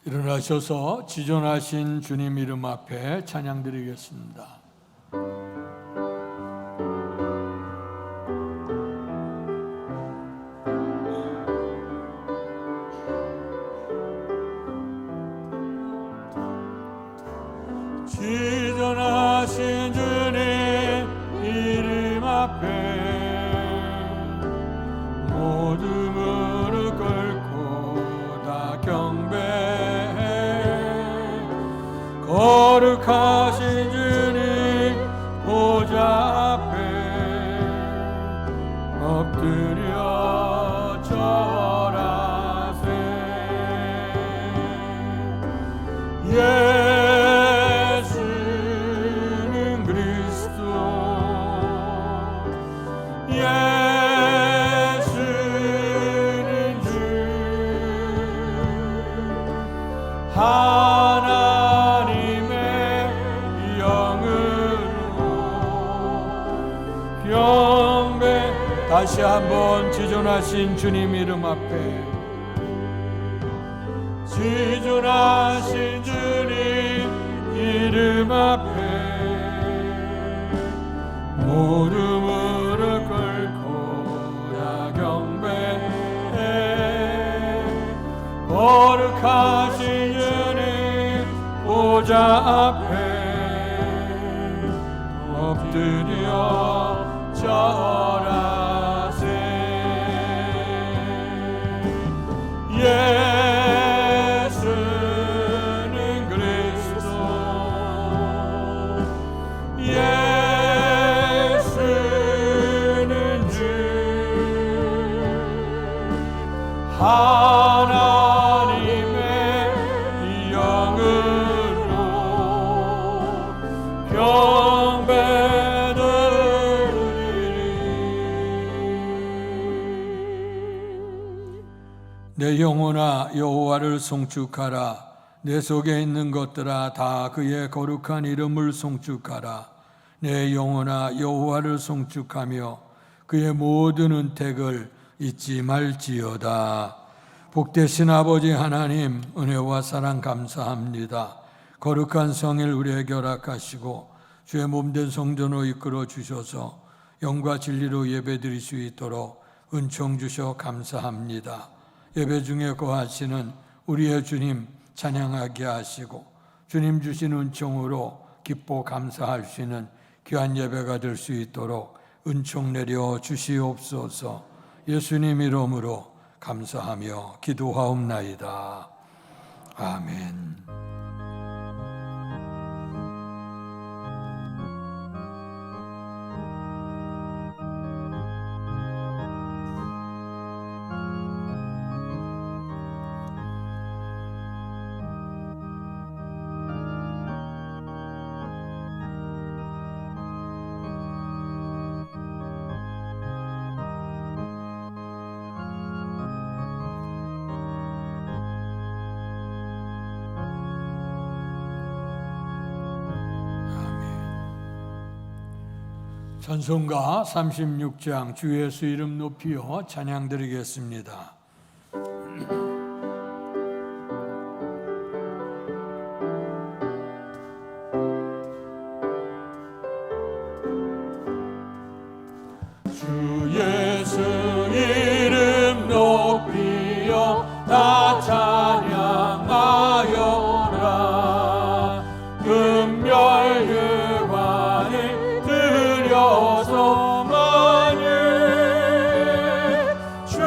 일어나셔서 지존하신 주님 이름 앞에 찬양드리겠습니다. 지존하신 주님 이름 앞에 모두 무릎 꿇고 다 경배해. 거룩하신 주님 보좌 앞에 엎드려 절하세. 예수는 그리스도, 예수는 주, 하나님의 영으로 경배. 다시 한번 지존하신 주님 이름 앞에, 지존하신 주님 이름 앞에 모두 무릎 꿇고 다 경배해. 거룩하신 주님 보좌 앞에 엎드려 절하세. 예수는 그리스도, 예수는 주, 하나님의 영으로 경배드리리. 내 영혼아 여호와를 송축하라. 내 속에 있는 것들아 다 그의 거룩한 이름을 송축하라. 내 영혼아 여호와를 송축하며 그의 모든 은택을 잊지 말지어다. 복되신 아버지 하나님, 은혜와 사랑 감사합니다. 거룩한 성일 우리에게 허락하시고 주의 몸된 성전으로 이끌어 주셔서 영과 진리로 예배드릴 수 있도록 은총 주셔 감사합니다. 예배 중에 거하시는 우리의 주님 찬양하게 하시고 주님 주신 은총으로 기뻐 감사할 수 있는 귀한 예배가 될 수 있도록 은총 내려 주시옵소서. 예수님 이름으로 감사하며 기도하옵나이다. 아멘. 찬송가 36장 주 예수 이름 높이어 찬양드리겠습니다. 주 예수 이름 높이어 다 찬양하여라. 금별 유관을 들여서 만일 주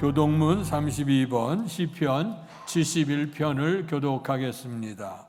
교동문 32번 시편 71편을 교독하겠습니다.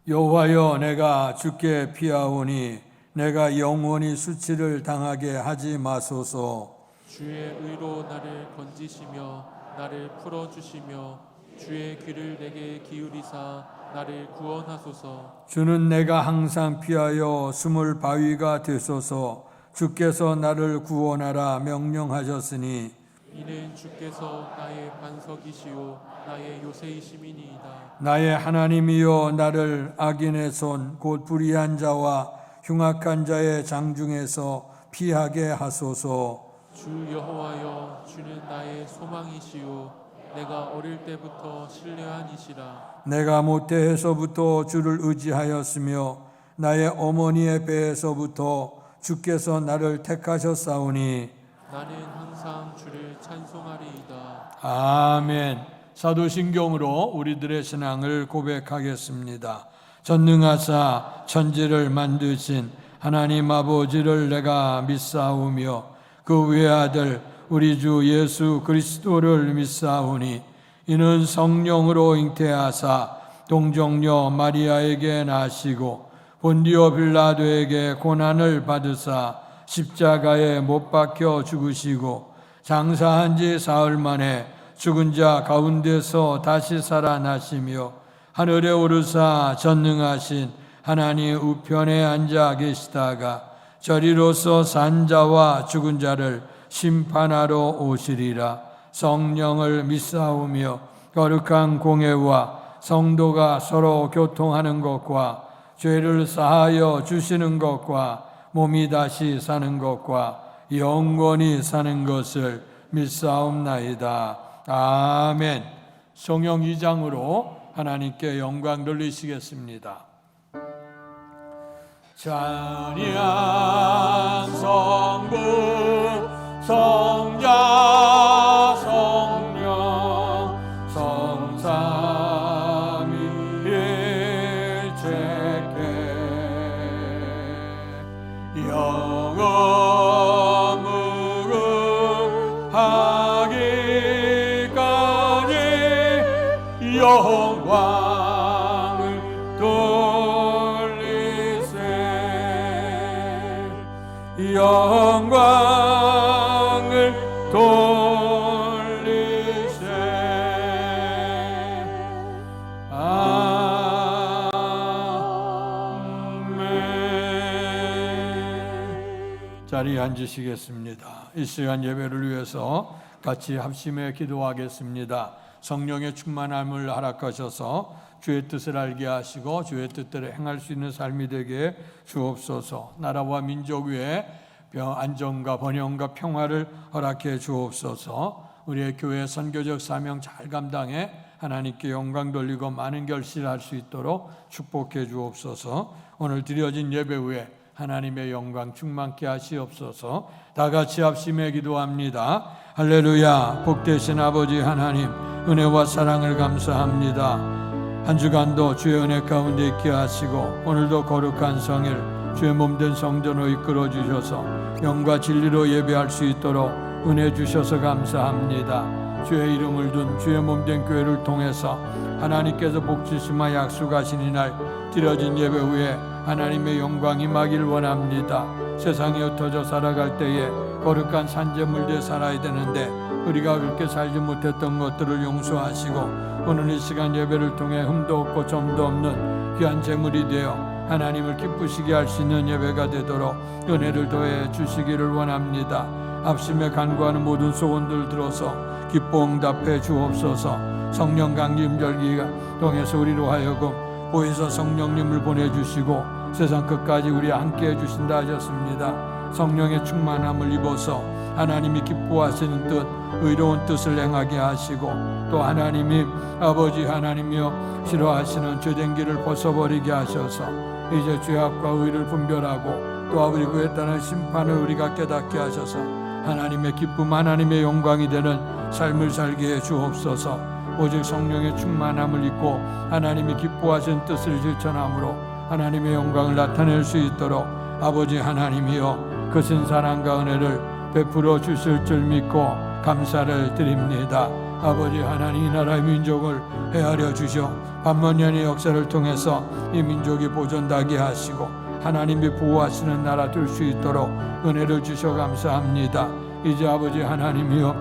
여호와여, 내가 주께 피하오니 내가 영원히 수치를 당하게 하지 마소서. 주의 의로 나를 건지시며 나를 풀어주시며 주의 귀를 내게 기울이사 나를 구원하소서. 주는 내가 항상 피하여 숨을 바위가 되소서. 주께서 나를 구원하라 명령하셨으니 이는 주께서 나의 반석이시오 나의 요새이심이니이다. 나의 하나님이여, 나를 악인의 손 곧 불의한 자와 흉악한 자의 장중에서 피하게 하소서. 주 여호와여, 주는 나의 소망이시오 내가 어릴 때부터 신뢰한 이시라. 내가 모태에서부터 주를 의지하였으며 나의 어머니의 배에서부터 주께서 나를 택하셨사오니 나는 항상 주를 찬송하리이다. 아멘. 사도신경으로 우리들의 신앙을 고백하겠습니다. 전능하사 천지를 만드신 하나님 아버지를 내가 믿사오며 그 외아들 우리 주 예수 그리스도를 믿사오니 이는 성령으로 잉태하사 동정녀 마리아에게 나시고 본디오 빌라도에게 고난을 받으사 십자가에 못 박혀 죽으시고 장사한 지 사흘 만에 죽은 자 가운데서 다시 살아나시며 하늘에 오르사 전능하신 하나님 우편에 앉아 계시다가 저리로서 산 자와 죽은 자를 심판하러 오시리라. 성령을 믿사오며 거룩한 공회와 성도가 서로 교통하는 것과 죄를 사하여 주시는 것과 몸이 다시 사는 것과 영원히 사는 것을 믿사옵나이다. 아멘. 성령 2장으로 하나님께 영광 돌리시겠습니다. 찬양 성부 성자 성령 성삼위일체께 영원 무궁하기까지 영광을 돌리세. 영광을 돌리세. 아멘. 자리에 앉으시겠습니다. 이 시간 예배를 위해서 같이 합심해 기도하겠습니다. 성령의 충만함을 허락하셔서 주의 뜻을 알게 하시고 주의 뜻대로 행할 수 있는 삶이 되게 주옵소서. 나라와 민족 위에 안정과 번영과 평화를 허락해 주옵소서. 우리의 교회 선교적 사명 잘 감당해 하나님께 영광 돌리고 많은 결실할 수 있도록 축복해 주옵소서. 오늘 드려진 예배 후에 하나님의 영광 충만케 하시옵소서. 다 같이 합심해 기도합니다. 할렐루야. 복되신 아버지 하나님, 은혜와 사랑을 감사합니다. 한 주간도 주의 은혜 가운데 있게 하시고 오늘도 거룩한 성일 주의 몸된 성전으로 이끌어 주셔서 영과 진리로 예배할 수 있도록 은혜 주셔서 감사합니다. 주의 이름을 둔 주의 몸된 교회를 통해서 하나님께서 복주시마 약속하신 이날 드려진 예배 후에 하나님의 영광이 임하길 원합니다. 세상에 흩어져 살아갈 때에 거룩한 산재물되 살아야 되는데 우리가 그렇게 살지 못했던 것들을 용서하시고 오늘 이 시간 예배를 통해 흠도 없고 점도 없는 귀한 제물이 되어 하나님을 기쁘시게 할 수 있는 예배가 되도록 은혜를 더해 주시기를 원합니다. 합심에 간구하는 모든 소원들 들어서 기뻐 응답해 주옵소서. 성령 강림 절기가 통해서 우리로 하여금 보혜사 성령님을 보내주시고 세상 끝까지 우리 함께 해주신다 하셨습니다. 성령의 충만함을 입어서 하나님이 기뻐하시는 뜻, 의로운 뜻을 행하게 하시고 또 하나님이 아버지 하나님이여 싫어하시는 죄된 길을 벗어버리게 하셔서 이제 죄악과 의를 분별하고 또 아버지 그에 따른 심판을 우리가 깨닫게 하셔서 하나님의 기쁨, 하나님의 영광이 되는 삶을 살게 해 주옵소서. 오직 성령의 충만함을 입고 하나님이 기뻐하신 뜻을 실천함으로 하나님의 영광을 나타낼 수 있도록 아버지 하나님이여 크신 사랑과 은혜를 베풀어 주실 줄 믿고 감사를 드립니다. 아버지 하나님, 이 나라의 민족을 헤아려 주셔 반만년의 역사를 통해서 이 민족이 보존되게 하시고 하나님이 보호하시는 나라 될 수 있도록 은혜를 주셔 감사합니다. 이제 아버지 하나님이여,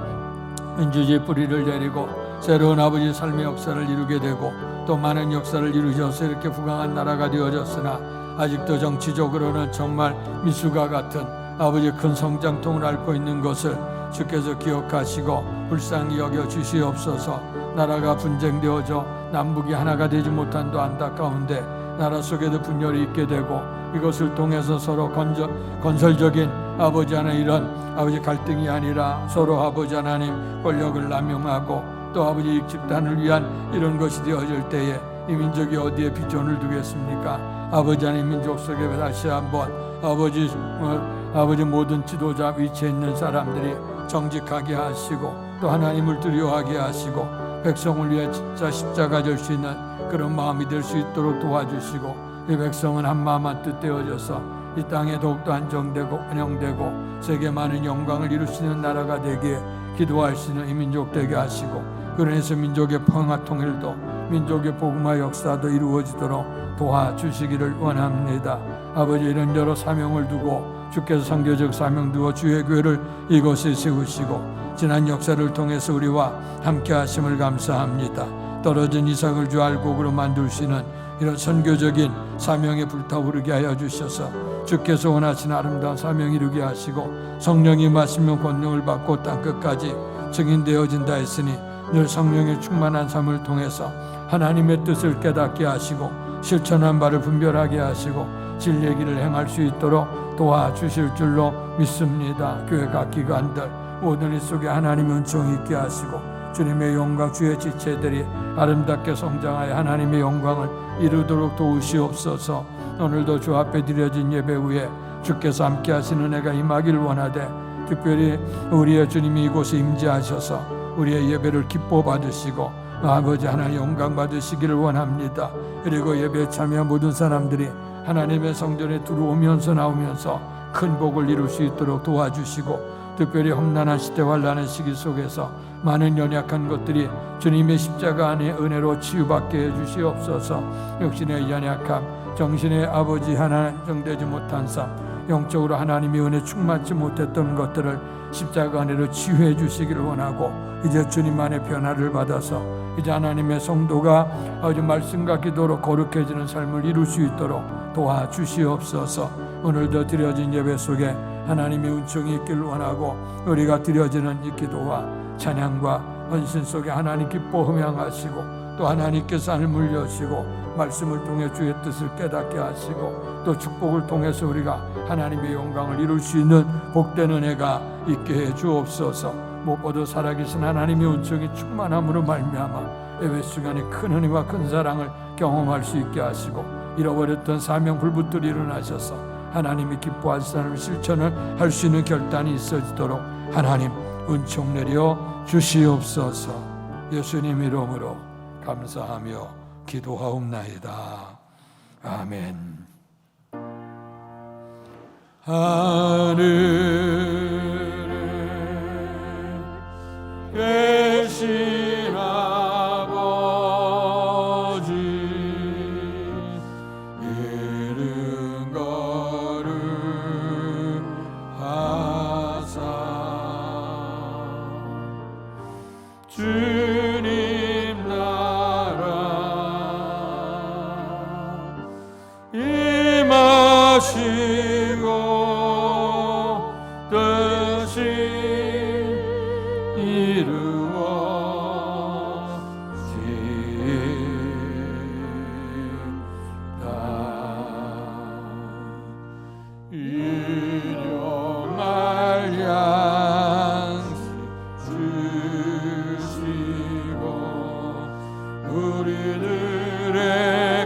민주주의 뿌리를 내리고 새로운 아버지 삶의 역사를 이루게 되고 또 많은 역사를 이루셔서 이렇게 부강한 나라가 되어졌으나 아직도 정치적으로는 정말 미수가 같은 아버지 큰 성장통을 앓고 있는 것을 주께서 기억하시고 불쌍히 여겨 주시옵소서. 나라가 분쟁되어져 남북이 하나가 되지 못한도 안타까운데 나라 속에도 분열이 있게 되고 이것을 통해서 서로 건설적인 아버지 하나님 이런 아버지 갈등이 아니라 서로 아버지 하나님 권력을 남용하고 또 아버지 이익 집단을 위한 이런 것이 되어질 때에 이 민족이 어디에 비전을 두겠습니까? 아버지 하나님, 민족 속에 다시 한번 아버지 모든 지도자 위치에 있는 사람들이 정직하게 하시고 또 하나님을 두려워하게 하시고 백성을 위해 진짜 십자가 질 수 있는 그런 마음이 될 수 있도록 도와주시고 이 백성은 한 마음 한 뜻 되어져서 이 땅에 더욱더 안정되고 안녕되고 세계 많은 영광을 이룰 수 있는 나라가 되기에 기도할 수 있는 이 민족 되게 하시고 그래서 민족의 평화 통일도 민족의 복음화 역사도 이루어지도록 도와주시기를 원합니다. 아버지, 이런 여러 사명을 두고 주께서 선교적 사명 두어 주의 교회를 이곳에 세우시고 지난 역사를 통해서 우리와 함께 하심을 감사합니다. 떨어진 이삭을 주 알곡으로 만드시는 이런 선교적인 사명에 불타오르게 하여 주셔서 주께서 원하시는 아름다운 사명 이루게 하시고 성령이 마시면 권능을 받고 땅끝까지 증인되어진다 했으니 늘 성령의 충만한 삶을 통해서 하나님의 뜻을 깨닫게 하시고 실천한 바를 분별하게 하시고 진리의 길을 행할 수 있도록 도와주실 줄로 믿습니다. 교회가 기관들 모든 일 속에 하나님의 은총이 있게 하시고 주님의 영광, 주의 지체들이 아름답게 성장하여 하나님의 영광을 이루도록 도우시옵소서. 오늘도 주 앞에 드려진 예배 후에 주께서 함께 하시는 은혜가 임하기를 원하되 특별히 우리의 주님이 이곳에 임재하셔서 우리의 예배를 기뻐 받으시고 아버지 하나님 영광 받으시기를 원합니다. 그리고 예배에 참여한 모든 사람들이 하나님의 성전에 들어오면서 나오면서 큰 복을 이룰 수 있도록 도와주시고 특별히 험난한 시대 환난의 시기 속에서 많은 연약한 것들이 주님의 십자가 안에 은혜로 치유받게 해주시옵소서. 역시 내 연약함, 정신의 아버지 하나 정되지 못한 삶, 영적으로 하나님의 은혜 충만치 못했던 것들을 십자가 안에로 치유해 주시기를 원하고 이제 주님 안에 변화를 받아서 이제 하나님의 성도가 아주 말씀과 기도로 거룩해지는 삶을 이룰 수 있도록 도와주시옵소서. 오늘도 드려진 예배 속에 하나님의 은총이 있기를 원하고 우리가 드려지는 이 기도와 찬양과 헌신 속에 하나님 기뻐 흠양하시고 또 하나님께서 하늘을 여시고 말씀을 통해 주의 뜻을 깨닫게 하시고 또 축복을 통해서 우리가 하나님의 영광을 이룰 수 있는 복된 은혜가 있게 해 주옵소서. 무엇보다 살아계신 하나님의 은총이 충만함으로 말미암아 예배 시간에 큰 은혜와 큰 사랑을 경험할 수 있게 하시고 잃어버렸던 사명 불붙들이 일어나셔서 하나님이 기뻐하시는 실천을 할 수 있는 결단이 있어지도록 하나님 은총 내려 주시옵소서. 예수님 이름으로 감사하며 기도하옵나이다. 아멘. 하늘에 계신 아버지 이름 거룩하사 주님 나라 임하시고 뜻이 이루어지다. 일용할 양식 주시고 우리들의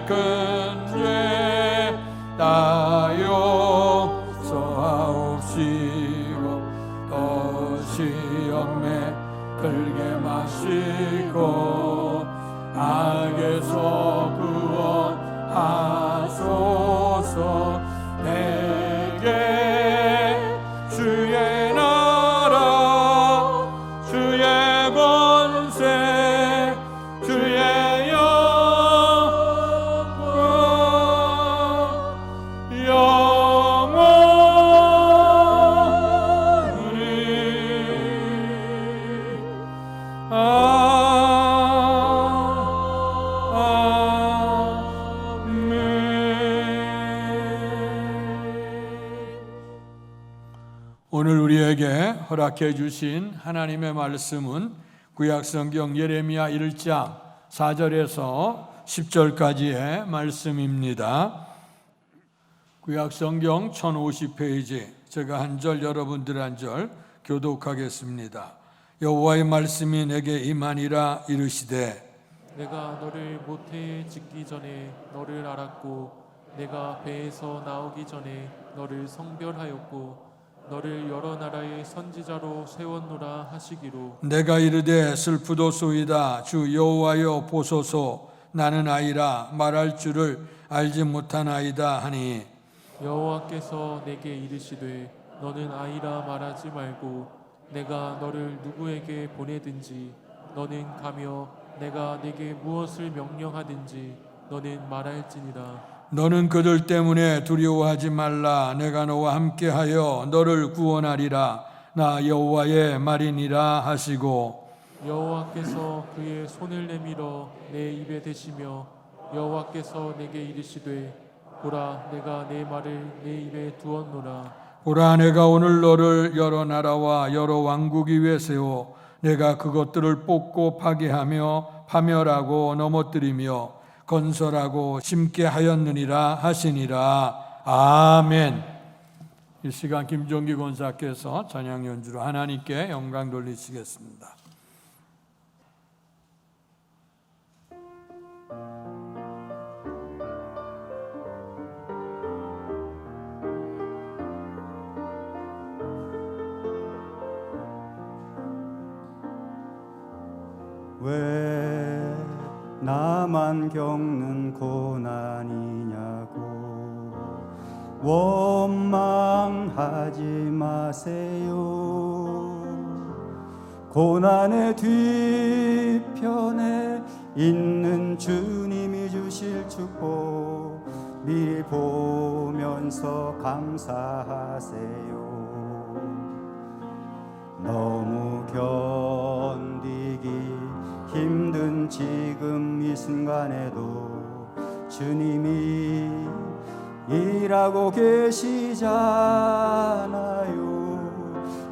큰 죄 다 용서하옵시고 또 시험에 들게 마시고 악에서 구원하소서. 내게 주의 나라 우리에게 허락해 주신 하나님의 말씀은 구약성경 예레미야 1장 4절에서 10절까지의 말씀입니다. 구약성경 1050페이지, 제가 한 절 여러분들 한 절 교독하겠습니다. 여호와의 말씀이 내게 임하니라 이르시되 내가 너를 모태에 짓기 전에 너를 알았고 내가 배에서 나오기 전에 너를 성별하였고 너를 여러 나라의 선지자로 세웠노라 하시기로 내가 이르되 슬프도소이다 주 여호와여 보소서 나는 아이라 말할 줄을 알지 못하나이다 하니 여호와께서 내게 이르시되 너는 아이라 말하지 말고 내가 너를 누구에게 보내든지 너는 가며 내가 내게 무엇을 명령하든지 너는 말할지니라. 너는 그들 때문에 두려워하지 말라. 내가 너와 함께하여 너를 구원하리라. 나 여호와의 말이니라 하시고 여호와께서 그의 손을 내밀어 내 입에 대시며 여호와께서 내게 이르시되 보라 내가 내 말을 내 입에 두었노라. 보라 내가 오늘 너를 여러 나라와 여러 왕국 위에 세워 내가 그것들을 뽑고 파괴하며 파멸하고 넘어뜨리며 건설하고 심게 하였느니라 하시니라. 아멘. 이 시간 김종기 권사께서 찬양 연주로 하나님께 영광 돌리시겠습니다. 왜 나만 겪는 고난이냐고 원망하지 마세요. 고난의 뒤편에 있는 주님이 주실 축복 미리 보면서 감사하세요. 너무 견디기 힘든 지금 이 순간에도 주님이 일하고 계시잖아요.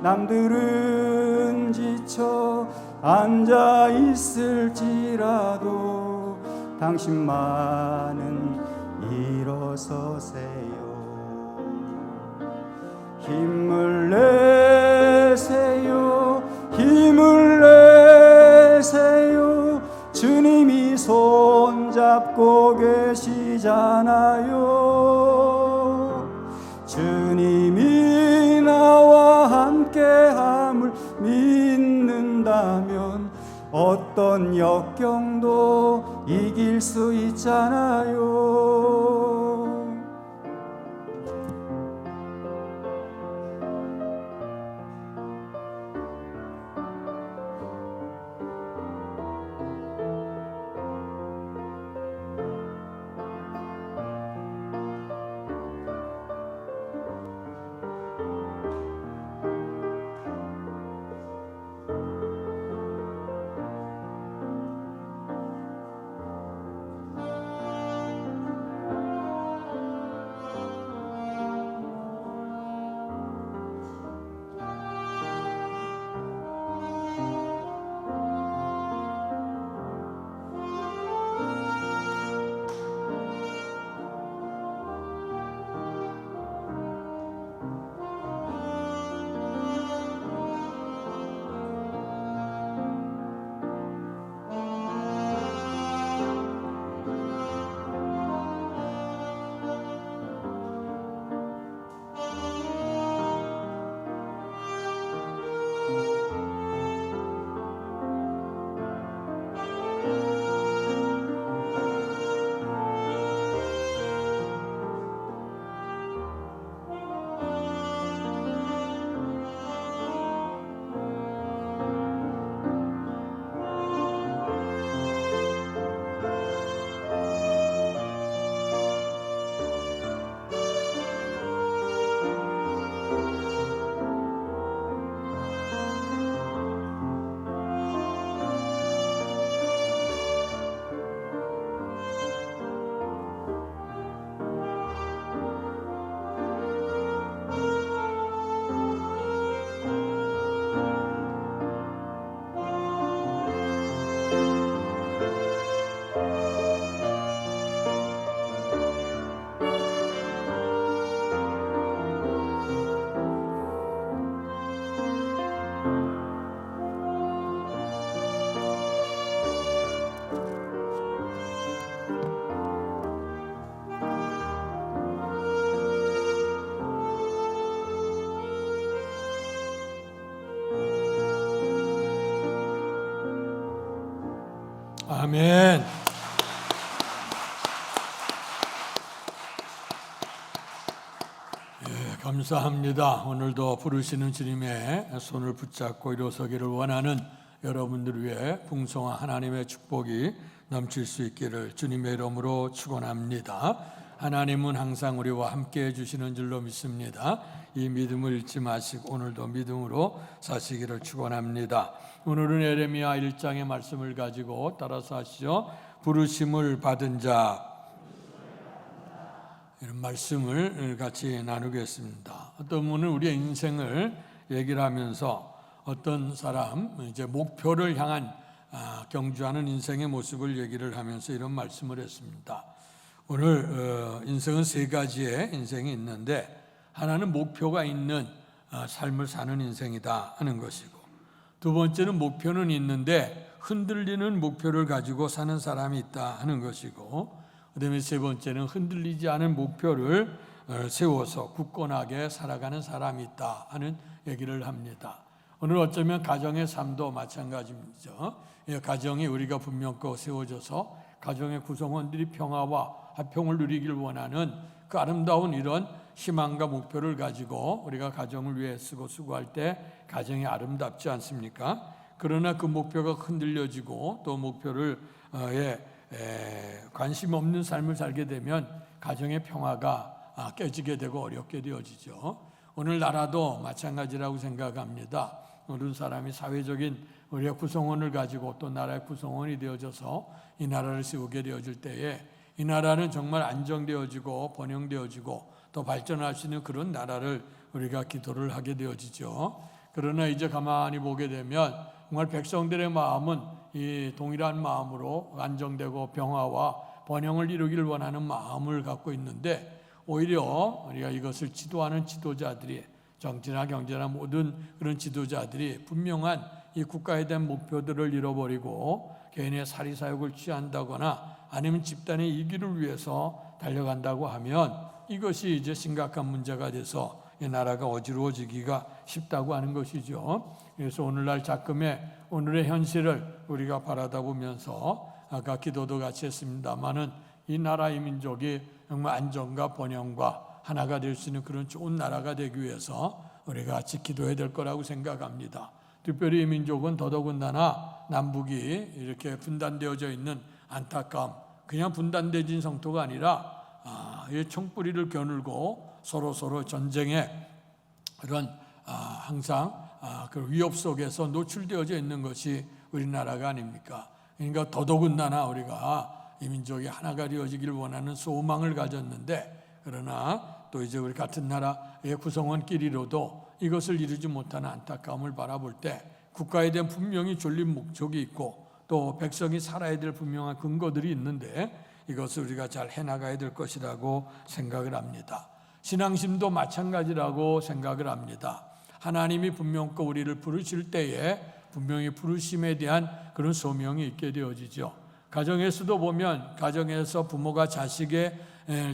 남들은 지쳐 앉아 있을지라도 당신만은 일어서세요. 힘을 내세요. 힘을 내세요. 주님이 손잡고 계시잖아요. 주님이 나와 함께함을 믿는다면 어떤 역경도 이길 수 있잖아요. 아멘. 감사합니다. 오늘도 부르시는 주님의 손을 붙잡고 일어서기를 원하는 여러분들 위해 풍성한 하나님의 축복이 넘칠 수 있기를 주님의 이름으로 축원합니다. 하나님은 항상 우리와 함께 해주시는 줄로 믿습니다. 이 믿음을 잃지 마시고 오늘도 믿음으로 사시기를 축원합니다. 오늘은 에레미야 1장의 말씀을 가지고 따라서 하시죠. 부르심을 받은 자, 이런 말씀을 같이 나누겠습니다. 어떤 분은 우리의 인생을 얘기를 하면서 어떤 사람 이제 목표를 향한 경주하는 인생의 모습을 얘기를 하면서 이런 말씀을 했습니다. 오늘 인생은 세 가지의 인생이 있는데 하나는 목표가 있는 삶을 사는 인생이다 하는 것이고, 두 번째는 목표는 있는데 흔들리는 목표를 가지고 사는 사람이 있다 하는 것이고, 그다음에 세 번째는 흔들리지 않은 목표를 세워서 굳건하게 살아가는 사람이 있다 하는 얘기를 합니다. 오늘 어쩌면 가정의 삶도 마찬가지죠. 가정이 우리가 분명히 세워져서 가정의 구성원들이 평화와 화평을 누리길 원하는 그 아름다운 이런 희망과 목표를 가지고 우리가 가정을 위해 쓰고 수고할 때 가정이 아름답지 않습니까? 그러나 그 목표가 흔들려지고 또 목표를 관심 없는 삶을 살게 되면 가정의 평화가 깨지게 되고 어렵게 되어지죠. 오늘 나라도 마찬가지라고 생각합니다. 어느 사람이 사회적인 우리의 구성원을 가지고 또 나라의 구성원이 되어져서 이 나라를 세우게 되어질 때에 이 나라는 정말 안정되어지고 번영되어지고 또 발전할 수 있는 그런 나라를 우리가 기도를 하게 되어지죠. 그러나 이제 가만히 보게 되면 정말 백성들의 마음은 이 동일한 마음으로 안정되고 평화와 번영을 이루기를 원하는 마음을 갖고 있는데, 오히려 우리가 이것을 지도하는 지도자들이, 정치나 경제나 모든 그런 지도자들이 분명한 이 국가에 대한 목표들을 잃어버리고 개인의 사리사욕을 취한다거나 아니면 집단의 이기를 위해서 달려간다고 하면 이것이 이제 심각한 문제가 돼서 이 나라가 어지러워지기가 쉽다고 하는 것이죠. 그래서 오늘날 작금의 오늘의 현실을 우리가 바라다 보면서 아까 기도도 같이 했습니다마는 이 나라 이 민족이 정말 안정과 번영과 하나가 될 수 있는 그런 좋은 나라가 되기 위해서 우리가 같이 기도해야 될 거라고 생각합니다. 특별히 이 민족은 더더군다나 남북이 이렇게 분단되어져 있는 안타까움, 그냥 분단되진 성토가 아니라 이 총뿌리를 겨누고 서로 전쟁의 그런 항상 그 위협 속에서 노출되어져 있는 것이 우리나라가 아닙니까? 그러니까 더더군다나 우리가 이 민족이 하나가 되어지기를 원하는 소망을 가졌는데, 그러나 또 이제 우리 같은 나라의 구성원끼리로도 이것을 이루지 못하는 안타까움을 바라볼 때 국가에 대한 분명히 졸린 목적이 있고 또 백성이 살아야 될 분명한 근거들이 있는데 이것을 우리가 잘 해나가야 될 것이라고 생각을 합니다. 신앙심도 마찬가지라고 생각을 합니다. 하나님이 분명히 우리를 부르실 때에 분명히 부르심에 대한 그런 소명이 있게 되어지죠. 가정에서도 보면 가정에서 부모가 자식에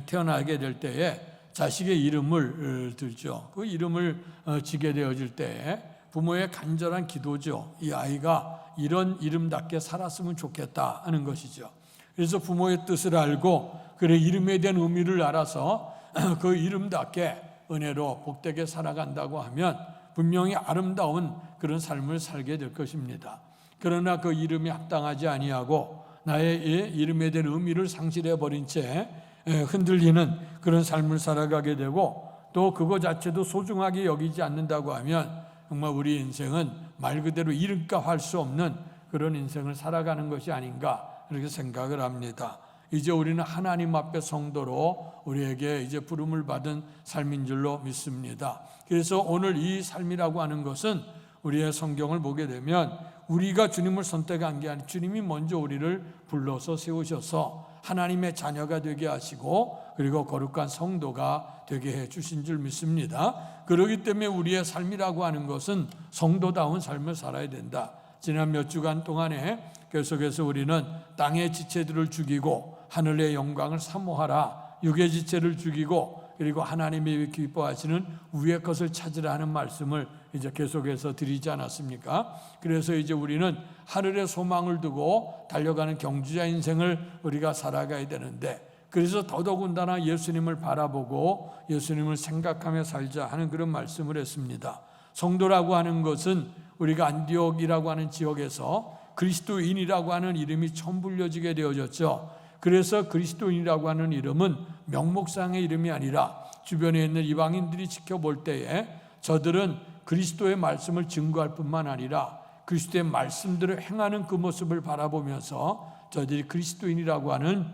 태어나게 될 때에 자식의 이름을 들죠. 그 이름을 지게 되어질 때에 부모의 간절한 기도죠. 이 아이가 이런 이름답게 살았으면 좋겠다 하는 것이죠. 그래서 부모의 뜻을 알고 그래 이름에 대한 의미를 알아서 그 이름답게 은혜로 복되게 살아간다고 하면 분명히 아름다운 그런 삶을 살게 될 것입니다. 그러나 그 이름이 합당하지 아니하고 나의 이름에 대한 의미를 상실해 버린 채 흔들리는 그런 삶을 살아가게 되고 또 그거 자체도 소중하게 여기지 않는다고 하면 정말 우리 인생은 말 그대로 이름값 할 수 없는 그런 인생을 살아가는 것이 아닌가 이렇게 생각을 합니다. 이제 우리는 하나님 앞에 성도로 우리에게 이제 부름을 받은 삶인 줄로 믿습니다. 그래서 오늘 이 삶이라고 하는 것은 우리의 성경을 보게 되면 우리가 주님을 선택한 게 아니라 주님이 먼저 우리를 불러서 세우셔서 하나님의 자녀가 되게 하시고 그리고 거룩한 성도가 되게 해 주신 줄 믿습니다. 그렇기 때문에 우리의 삶이라고 하는 것은 성도다운 삶을 살아야 된다. 지난 몇 주간 동안에 계속해서 우리는 땅의 지체들을 죽이고 하늘의 영광을 사모하라, 육의 지체를 죽이고 그리고 하나님이 기뻐하시는 위의 것을 찾으라 하는 말씀을 이제 계속해서 드리지 않았습니까? 그래서 이제 우리는 하늘의 소망을 두고 달려가는 경주자 인생을 우리가 살아가야 되는데, 그래서 더더군다나 예수님을 바라보고 예수님을 생각하며 살자 하는 그런 말씀을 했습니다. 성도라고 하는 것은 우리가 안디옥이라고 하는 지역에서 그리스도인이라고 하는 이름이 처음 불려지게 되어졌죠. 그래서 그리스도인이라고 하는 이름은 명목상의 이름이 아니라 주변에 있는 이방인들이 지켜볼 때에 저들은 그리스도의 말씀을 증거할 뿐만 아니라 그리스도의 말씀들을 행하는 그 모습을 바라보면서 저들이 그리스도인이라고 하는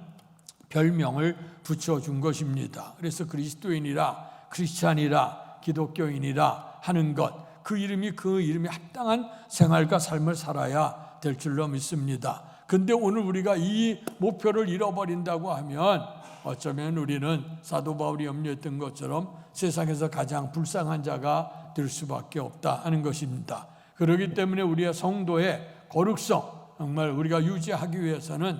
별명을 붙여준 것입니다. 그래서 그리스도인이라, 크리스찬이라, 기독교인이라 하는 것, 그 이름이 합당한 생활과 삶을 살아야 될 줄로 믿습니다. 근데 오늘 우리가 이 목표를 잃어버린다고 하면 어쩌면 우리는 사도 바울이 염려했던 것처럼 세상에서 가장 불쌍한 자가 될 수밖에 없다 하는 것입니다. 그렇기 때문에 우리의 성도의 거룩성, 정말 우리가 유지하기 위해서는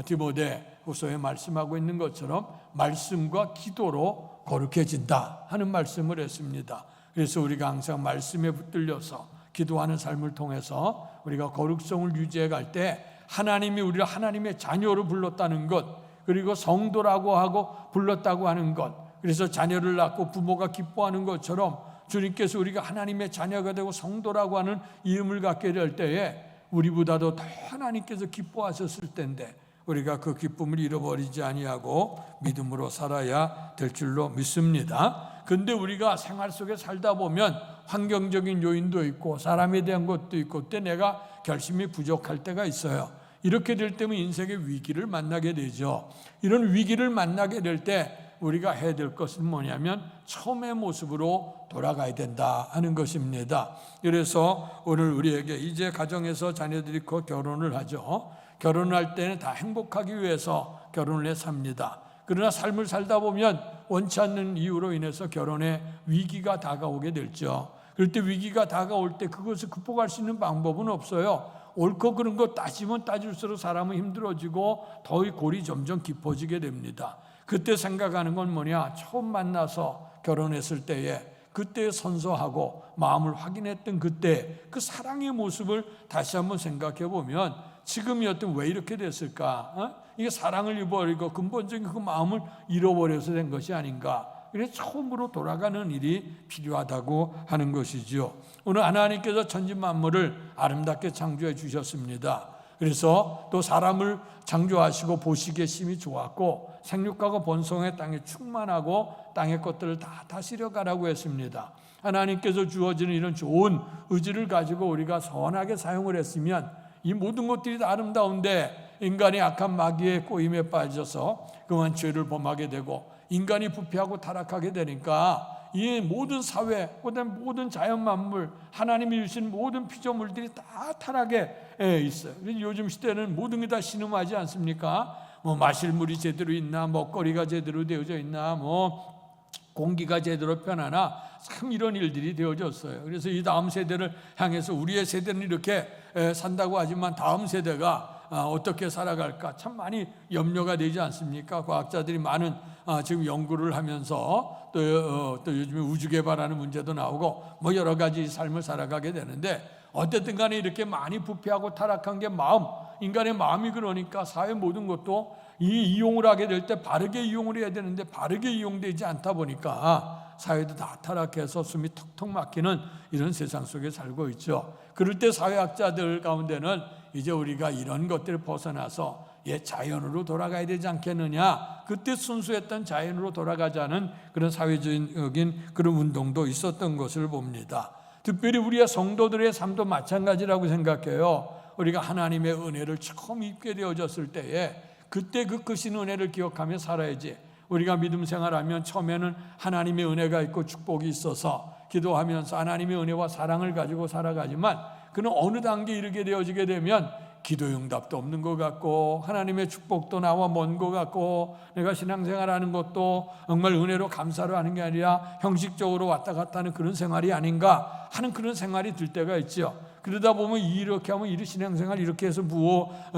디모데 후서에 말씀하고 있는 것처럼 말씀과 기도로 거룩해진다 하는 말씀을 했습니다. 그래서 우리가 항상 말씀에 붙들려서 기도하는 삶을 통해서 우리가 거룩성을 유지해 갈 때 하나님이 우리를 하나님의 자녀로 불렀다는 것, 그리고 성도라고 하고 불렀다고 하는 것, 그래서 자녀를 낳고 부모가 기뻐하는 것처럼 주님께서 우리가 하나님의 자녀가 되고 성도라고 하는 이름을 갖게 될 때에 우리보다도 더 하나님께서 기뻐하셨을 텐데 우리가 그 기쁨을 잃어버리지 아니하고 믿음으로 살아야 될 줄로 믿습니다. 근데 우리가 생활 속에 살다 보면 환경적인 요인도 있고 사람에 대한 것도 있고 그때 내가 결심이 부족할 때가 있어요. 이렇게 될 때면 인생의 위기를 만나게 되죠. 이런 위기를 만나게 될 때 우리가 해야 될 것은 뭐냐면 처음의 모습으로 돌아가야 된다 하는 것입니다. 그래서 오늘 우리에게 이제 가정에서 자녀들이 곧 결혼을 하죠. 결혼할 때는 다 행복하기 위해서 결혼을 해 삽니다. 그러나 삶을 살다 보면 원치 않는 이유로 인해서 결혼에 위기가 다가오게 되죠. 그럴 때 위기가 다가올 때 그것을 극복할 수 있는 방법은 없어요. 옳고 그른 거 따지면 따질수록 사람은 힘들어지고 더위 골이 점점 깊어지게 됩니다. 그때 생각하는 건 뭐냐? 처음 만나서 결혼했을 때에 그때 선서하고 마음을 확인했던 그때 그 사랑의 모습을 다시 한번 생각해 보면 지금이었던 왜 이렇게 됐을까? 이게 사랑을 잃어버리고 근본적인 그 마음을 잃어버려서 된 것이 아닌가? 그래서 처음으로 돌아가는 일이 필요하다고 하는 것이죠. 오늘 하나님께서 천지 만물을 아름답게 창조해 주셨습니다. 그래서 또 사람을 창조하시고 보시기에 심히 좋았고 생육하고 번성의 땅에 충만하고 땅의 것들을 다 다스려 가라고 했습니다. 하나님께서 주어지는 이런 좋은 의지를 가지고 우리가 선하게 사용을 했으면 이 모든 것들이 다 아름다운데 인간이 악한 마귀의 꼬임에 빠져서 그만 죄를 범하게 되고 인간이 부패하고 타락하게 되니까 이 모든 사회, 그다음 모든 자연 만물, 하나님이 주신 모든 피조물들이 다 타락에 있어요. 요즘 시대는 모든 게 다 신음하지 않습니까? 뭐 마실 물이 제대로 있나, 먹거리가 제대로 되어져 있나, 뭐 공기가 제대로 편하나, 참 이런 일들이 되어졌어요. 그래서 이 다음 세대를 향해서 우리의 세대는 이렇게 산다고 하지만 다음 세대가 어떻게 살아갈까 참 많이 염려가 되지 않습니까? 과학자들이 많은 지금 연구를 하면서 또 요즘에 우주 개발하는 문제도 나오고 뭐 여러 가지 삶을 살아가게 되는데 어쨌든 간에 이렇게 많이 부패하고 타락한 게 인간의 마음이 그러니까 사회 모든 것도 이용을 하게 될 때 바르게 이용을 해야 되는데 바르게 이용되지 않다 보니까 사회도 다 타락해서 숨이 턱턱 막히는 이런 세상 속에 살고 있죠. 그럴 때 사회학자들 가운데는 이제 우리가 이런 것들을 벗어나서 자연으로 돌아가야 되지 않겠느냐, 그때 순수했던 자연으로 돌아가자는 그런 사회적인 그런 운동도 있었던 것을 봅니다. 특별히 우리의 성도들의 삶도 마찬가지라고 생각해요. 우리가 하나님의 은혜를 처음 입게 되어졌을 때에 그때 그 크신 은혜를 기억하며 살아야지. 우리가 믿음 생활하면 처음에는 하나님의 은혜가 있고 축복이 있어서 기도하면서 하나님의 은혜와 사랑을 가지고 살아가지만 그는 어느 단계에 이르게 되어지게 되면 기도 응답도 없는 것 같고 하나님의 축복도 나와 먼 것 같고 내가 신앙생활하는 것도 정말 은혜로 감사로 하는 게 아니라 형식적으로 왔다 갔다 하는 그런 생활이 아닌가 하는 그런 생활이 들 때가 있죠. 그러다 보면 이렇게 하면 이 신앙생활 이렇게 해서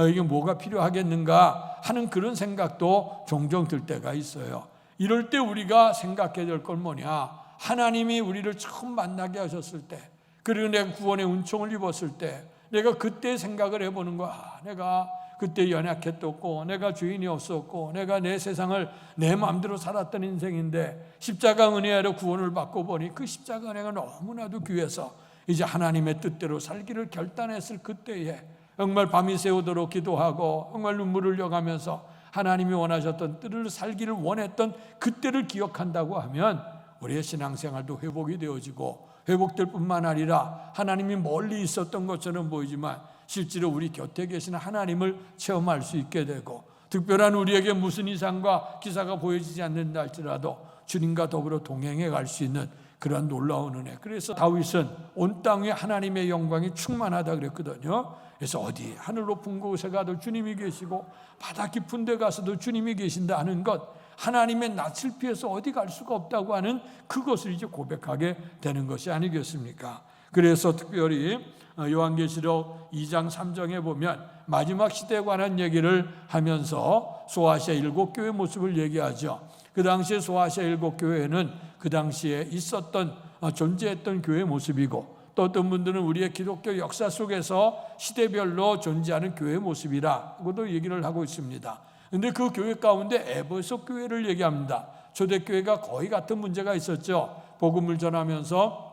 이게 뭐가 필요하겠는가 하는 그런 생각도 종종 들 때가 있어요. 이럴 때 우리가 생각해야 될 건 뭐냐? 하나님이 우리를 처음 만나게 하셨을 때, 그리고 내가 구원의 은총을 입었을 때, 내가 그때 생각을 해보는 거야. 내가 그때 연약했었고, 내가 주인이 없었고, 내가 내 세상을 내 마음대로 살았던 인생인데 십자가 은혜 아래 구원을 받고 보니 그 십자가 은혜가 너무나도 귀해서 이제 하나님의 뜻대로 살기를 결단했을 그때에 정말 밤이 새우도록 기도하고 정말 눈물을 흘려가면서 하나님이 원하셨던 뜻을 살기를 원했던 그때를 기억한다고 하면 우리의 신앙생활도 회복이 되어지고, 회복될 뿐만 아니라 하나님이 멀리 있었던 것처럼 보이지만 실제로 우리 곁에 계시는 하나님을 체험할 수 있게 되고, 특별한 우리에게 무슨 이상과 기사가 보여지지 않는다 할지라도 주님과 더불어 동행해 갈 수 있는 그런 놀라운 은혜. 그래서 다윗은 온 땅 위에 하나님의 영광이 충만하다 그랬거든요. 그래서 어디 하늘 높은 곳에 가도 주님이 계시고 바다 깊은 데 가서도 주님이 계신다 하는 것, 하나님의 낯을 피해서 어디 갈 수가 없다고 하는 그것을 이제 고백하게 되는 것이 아니겠습니까? 그래서 특별히 요한계시록 2장 3장에 보면 마지막 시대에 관한 얘기를 하면서 소아시아 7교회 모습을 얘기하죠. 그 당시에 소아시아 7교회는 그 당시에 있었던 존재했던 교회 모습이고, 또 어떤 분들은 우리의 기독교 역사 속에서 시대별로 존재하는 교회 모습이라고도 얘기를 하고 있습니다. 그런데 그 교회 가운데 에베소 교회를 얘기합니다. 초대교회가 거의 같은 문제가 있었죠. 복음을 전하면서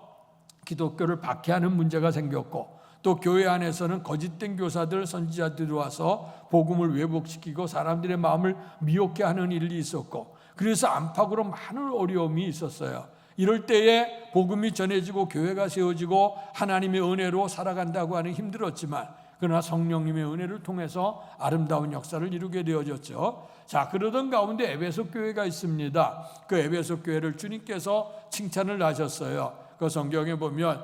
기독교를 박해하는 문제가 생겼고, 또 교회 안에서는 거짓된 교사들, 선지자들이 와서 복음을 왜곡시키고 사람들의 마음을 미혹게 하는 일이 있었고, 그래서 안팎으로 많은 어려움이 있었어요. 이럴 때에 복음이 전해지고 교회가 세워지고 하나님의 은혜로 살아간다고 하는 힘들었지만, 그러나 성령님의 은혜를 통해서 아름다운 역사를 이루게 되어졌죠. 자, 그러던 가운데 에베소 교회가 있습니다. 그 에베소 교회를 주님께서 칭찬을 하셨어요. 그 성경에 보면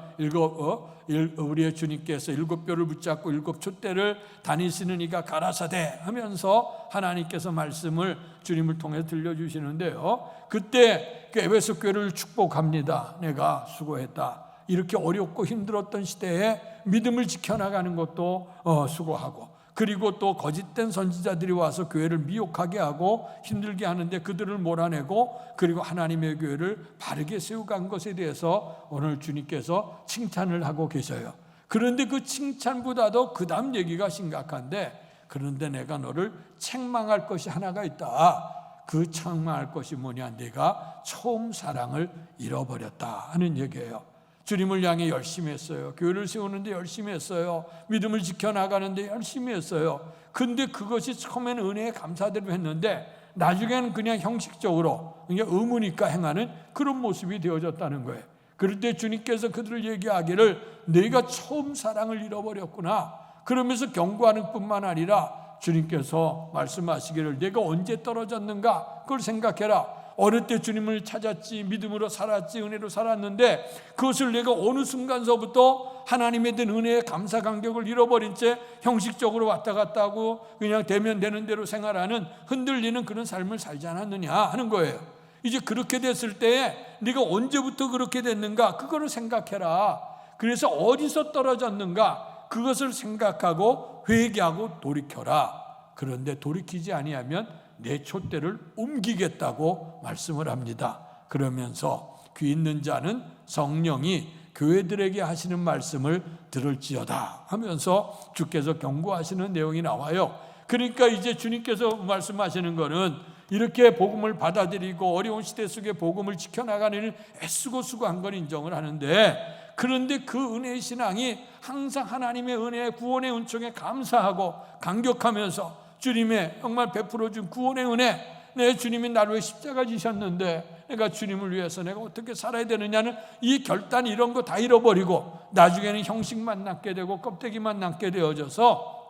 우리의 주님께서 7뼈를 붙잡고 7촛대를 다니시는 이가 가라사대 하면서 하나님께서 말씀을 주님을 통해 들려주시는데요. 그때 그 에베소 교회를 축복합니다. 내가 수고했다. 이렇게 어렵고 힘들었던 시대에 믿음을 지켜나가는 것도 수고하고, 그리고 또 거짓된 선지자들이 와서 교회를 미혹하게 하고 힘들게 하는데 그들을 몰아내고, 그리고 하나님의 교회를 바르게 세워간 것에 대해서 오늘 주님께서 칭찬을 하고 계셔요. 그런데 그 칭찬보다도 그 다음 얘기가 심각한데, 그런데 내가 너를 책망할 것이 하나가 있다. 그 책망할 것이 뭐냐? 내가 처음 사랑을 잃어버렸다 하는 얘기예요. 주님을 향해 열심히 했어요. 교회를 세우는데 열심히 했어요. 믿음을 지켜나가는데 열심히 했어요. 근데 그것이 처음에는 은혜에 감사대로 했는데 나중에는 그냥 형식적으로 그냥 의무니까 행하는 그런 모습이 되어졌다는 거예요. 그럴 때 주님께서 그들을 얘기하기를 너희가 처음 사랑을 잃어버렸구나. 그러면서 경고하는 뿐만 아니라 주님께서 말씀하시기를 내가 언제 떨어졌는가 그걸 생각해라. 어릴 때 주님을 찾았지, 믿음으로 살았지, 은혜로 살았는데 그것을 내가 어느 순간서부터 하나님에 대한 은혜의 감사 감격을 잃어버린 채 형식적으로 왔다 갔다 하고 그냥 되면 되는 대로 생활하는 흔들리는 그런 삶을 살지 않았느냐 하는 거예요. 이제 그렇게 됐을 때에 네가 언제부터 그렇게 됐는가 그거를 생각해라. 그래서 어디서 떨어졌는가 그것을 생각하고 회개하고 돌이켜라. 그런데 돌이키지 아니하면 내 촛대를 옮기겠다고 말씀을 합니다. 그러면서 귀 있는 자는 성령이 교회들에게 하시는 말씀을 들을지어다 하면서 주께서 경고하시는 내용이 나와요. 그러니까 이제 주님께서 말씀하시는 거는 이렇게 복음을 받아들이고 어려운 시대 속에 복음을 지켜나가는 일을 애쓰고 수고한 걸 인정을 하는데, 그런데 그 은혜의 신앙이 항상 하나님의 은혜, 구원의 은총에 감사하고 감격하면서 주님의 정말 베풀어준 구원의 은혜, 내 주님이 나를 위해 십자가 지셨는데 내가 주님을 위해서 내가 어떻게 살아야 되느냐는 이 결단 이런 거 다 잃어버리고 나중에는 형식만 남게 되고 껍데기만 남게 되어져서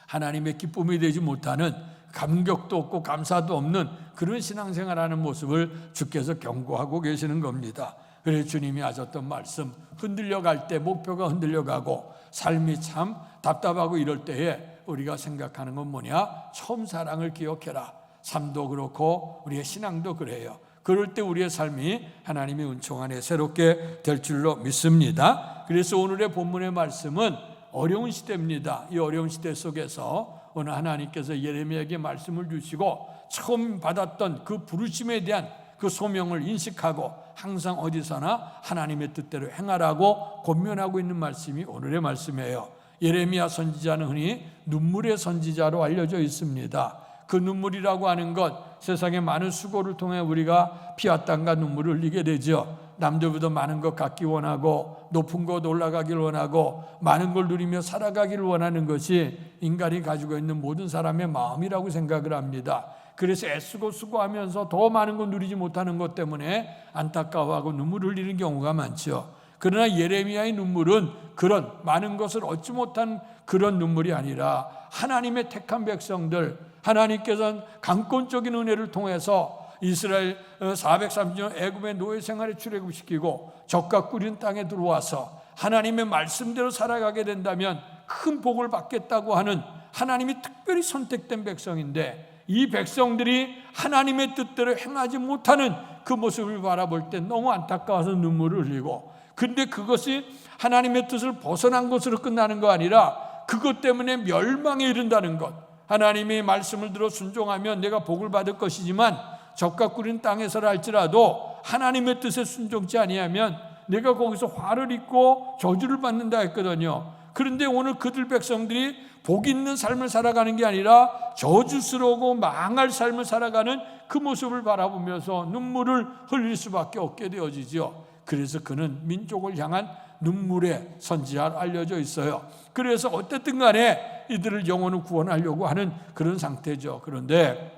하나님의 기쁨이 되지 못하는, 감격도 없고 감사도 없는 그런 신앙생활하는 모습을 주께서 경고하고 계시는 겁니다. 그래서 주님이 하셨던 말씀, 흔들려 갈 때 목표가 흔들려 가고 삶이 참 답답하고 이럴 때에 우리가 생각하는 건 뭐냐? 처음 사랑을 기억해라. 삶도 그렇고 우리의 신앙도 그래요. 그럴 때 우리의 삶이 하나님의 은총 안에 새롭게 될 줄로 믿습니다. 그래서 오늘의 본문의 말씀은 어려운 시대입니다. 이 어려운 시대 속에서 오늘 하나님께서 예레미야에게 말씀을 주시고 처음 받았던 그 부르심에 대한 그 소명을 인식하고 항상 어디서나 하나님의 뜻대로 행하라고 권면하고 있는 말씀이 오늘의 말씀이에요. 예레미야 선지자는 흔히 눈물의 선지자로 알려져 있습니다. 그 눈물이라고 하는 것, 세상의 많은 수고를 통해 우리가 피와 땀과 눈물을 흘리게 되죠. 남들보다 많은 것 갖기 원하고 높은 곳 올라가길 원하고 많은 걸 누리며 살아가기를 원하는 것이 인간이 가지고 있는 모든 사람의 마음이라고 생각을 합니다. 그래서 애쓰고 수고하면서 더 많은 걸 누리지 못하는 것 때문에 안타까워하고 눈물을 흘리는 경우가 많죠. 그러나 예레미야의 눈물은 그런 많은 것을 얻지 못한 그런 눈물이 아니라 하나님의 택한 백성들, 하나님께서는 강권적인 은혜를 통해서 이스라엘 430년 애굽의 노예 생활에 출애굽시키고 적과 꿀린 땅에 들어와서 하나님의 말씀대로 살아가게 된다면 큰 복을 받겠다고 하는 하나님이 특별히 선택된 백성인데, 이 백성들이 하나님의 뜻대로 행하지 못하는 그 모습을 바라볼 때 너무 안타까워서 눈물을 흘리고, 근데 그것이 하나님의 뜻을 벗어난 것으로 끝나는 거 아니라 그것 때문에 멸망에 이른다는 것. 하나님의 말씀을 들어 순종하면 내가 복을 받을 것이지만 적과 꿀인 땅에서라 할지라도 하나님의 뜻에 순종치 아니하면 내가 거기서 화를 입고 저주를 받는다 했거든요. 그런데 오늘 그들 백성들이 복 있는 삶을 살아가는 게 아니라 저주스러우고 망할 삶을 살아가는 그 모습을 바라보면서 눈물을 흘릴 수밖에 없게 되어지죠. 그래서 그는 민족을 향한 눈물의 선지자로 알려져 있어요. 그래서 어쨌든 간에 이들을 영혼을 구원하려고 하는 그런 상태죠. 그런데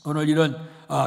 오늘 이런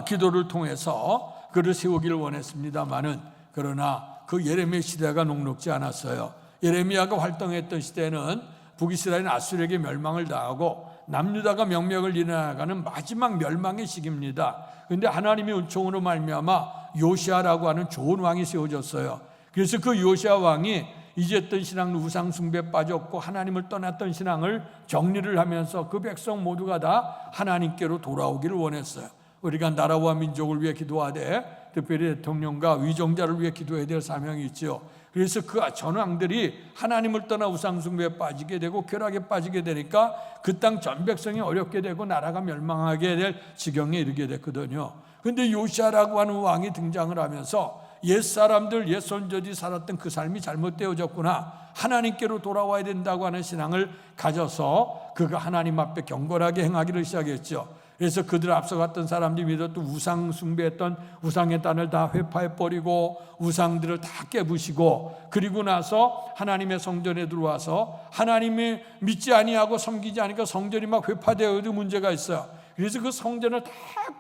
기도를 통해서 그를 세우기를 원했습니다마는, 그러나 그 예레미야 시대가 녹록지 않았어요. 예레미야가 활동했던 시대는 북이스라엘은 아수르에게 멸망을 당하고 남유다가 명명을 이어나가는 마지막 멸망의 시기입니다. 그런데 하나님의 은총으로 말미암아 요시아라고 하는 좋은 왕이 세워졌어요. 그래서 그 요시아 왕이 잊었던 신앙, 우상 숭배에 빠졌고 하나님을 떠났던 신앙을 정리를 하면서 그 백성 모두가 다 하나님께로 돌아오기를 원했어요. 우리가 나라와 민족을 위해 기도하되 특별히 대통령과 위정자를 위해 기도해야 될 사명이 있죠. 그래서 그 전왕들이 하나님을 떠나 우상 숭배에 빠지게 되고 쾌락에 빠지게 되니까 그 땅 전 백성이 어렵게 되고 나라가 멸망하게 될 지경에 이르게 됐거든요. 그런데 요시아라고 하는 왕이 등장을 하면서 옛사람들, 옛손자들이 살았던 그 삶이 잘못되어졌구나, 하나님께로 돌아와야 된다고 하는 신앙을 가져서 그가 하나님 앞에 경건하게 행하기를 시작했죠. 그래서 그들 앞서갔던 사람들이 믿었던 우상 숭배했던 우상의 단을 다 회파해버리고 우상들을 다 깨부시고, 그리고 나서 하나님의 성전에 들어와서 하나님을 믿지 아니하고 섬기지 않으니까 성전이 막 회파되어도 문제가 있어요. 그래서 그 성전을 다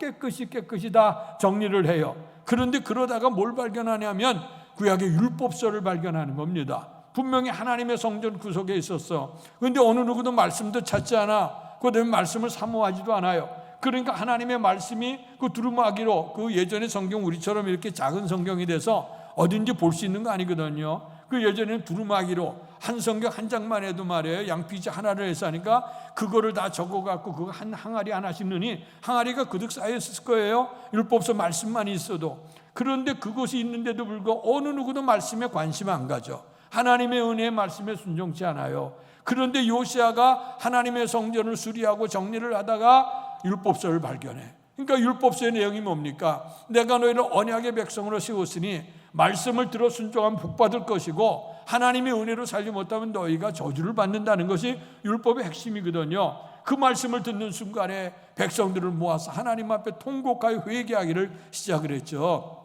깨끗이 다 정리를 해요. 그런데 그러다가 뭘 발견하냐면 구약의 율법서를 발견하는 겁니다. 분명히 하나님의 성전 구석에 있었어. 그런데 어느 누구도 말씀도 찾지 않아. 그다음에 말씀을 사모하지도 않아요. 그러니까 하나님의 말씀이 그 두루마기로, 그 예전의 성경 우리처럼 이렇게 작은 성경이 돼서 어딘지 볼 수 있는 거 아니거든요. 그 예전에는 두루마기로 한 성경 한 장만 해도 말이에요, 양피지 하나를 해서 하니까 그거를 다 적어갖고 그거 한 항아리 하나씩 넣으니 항아리가 그득 쌓여있을 거예요, 율법서 말씀만 있어도. 그런데 그것이 있는데도 불구하고 어느 누구도 말씀에 관심 안 가져. 하나님의 은혜의 말씀에 순종치 않아요. 그런데 요시아가 하나님의 성전을 수리하고 정리를 하다가 율법서를 발견해. 그러니까 율법서의 내용이 뭡니까? 내가 너희를 언약의 백성으로 세웠으니 말씀을 들어 순종하면 복받을 것이고 하나님의 은혜로 살지 못하면 너희가 저주를 받는다는 것이 율법의 핵심이거든요. 그 말씀을 듣는 순간에 백성들을 모아서 하나님 앞에 통곡하여 회개하기를 시작을 했죠.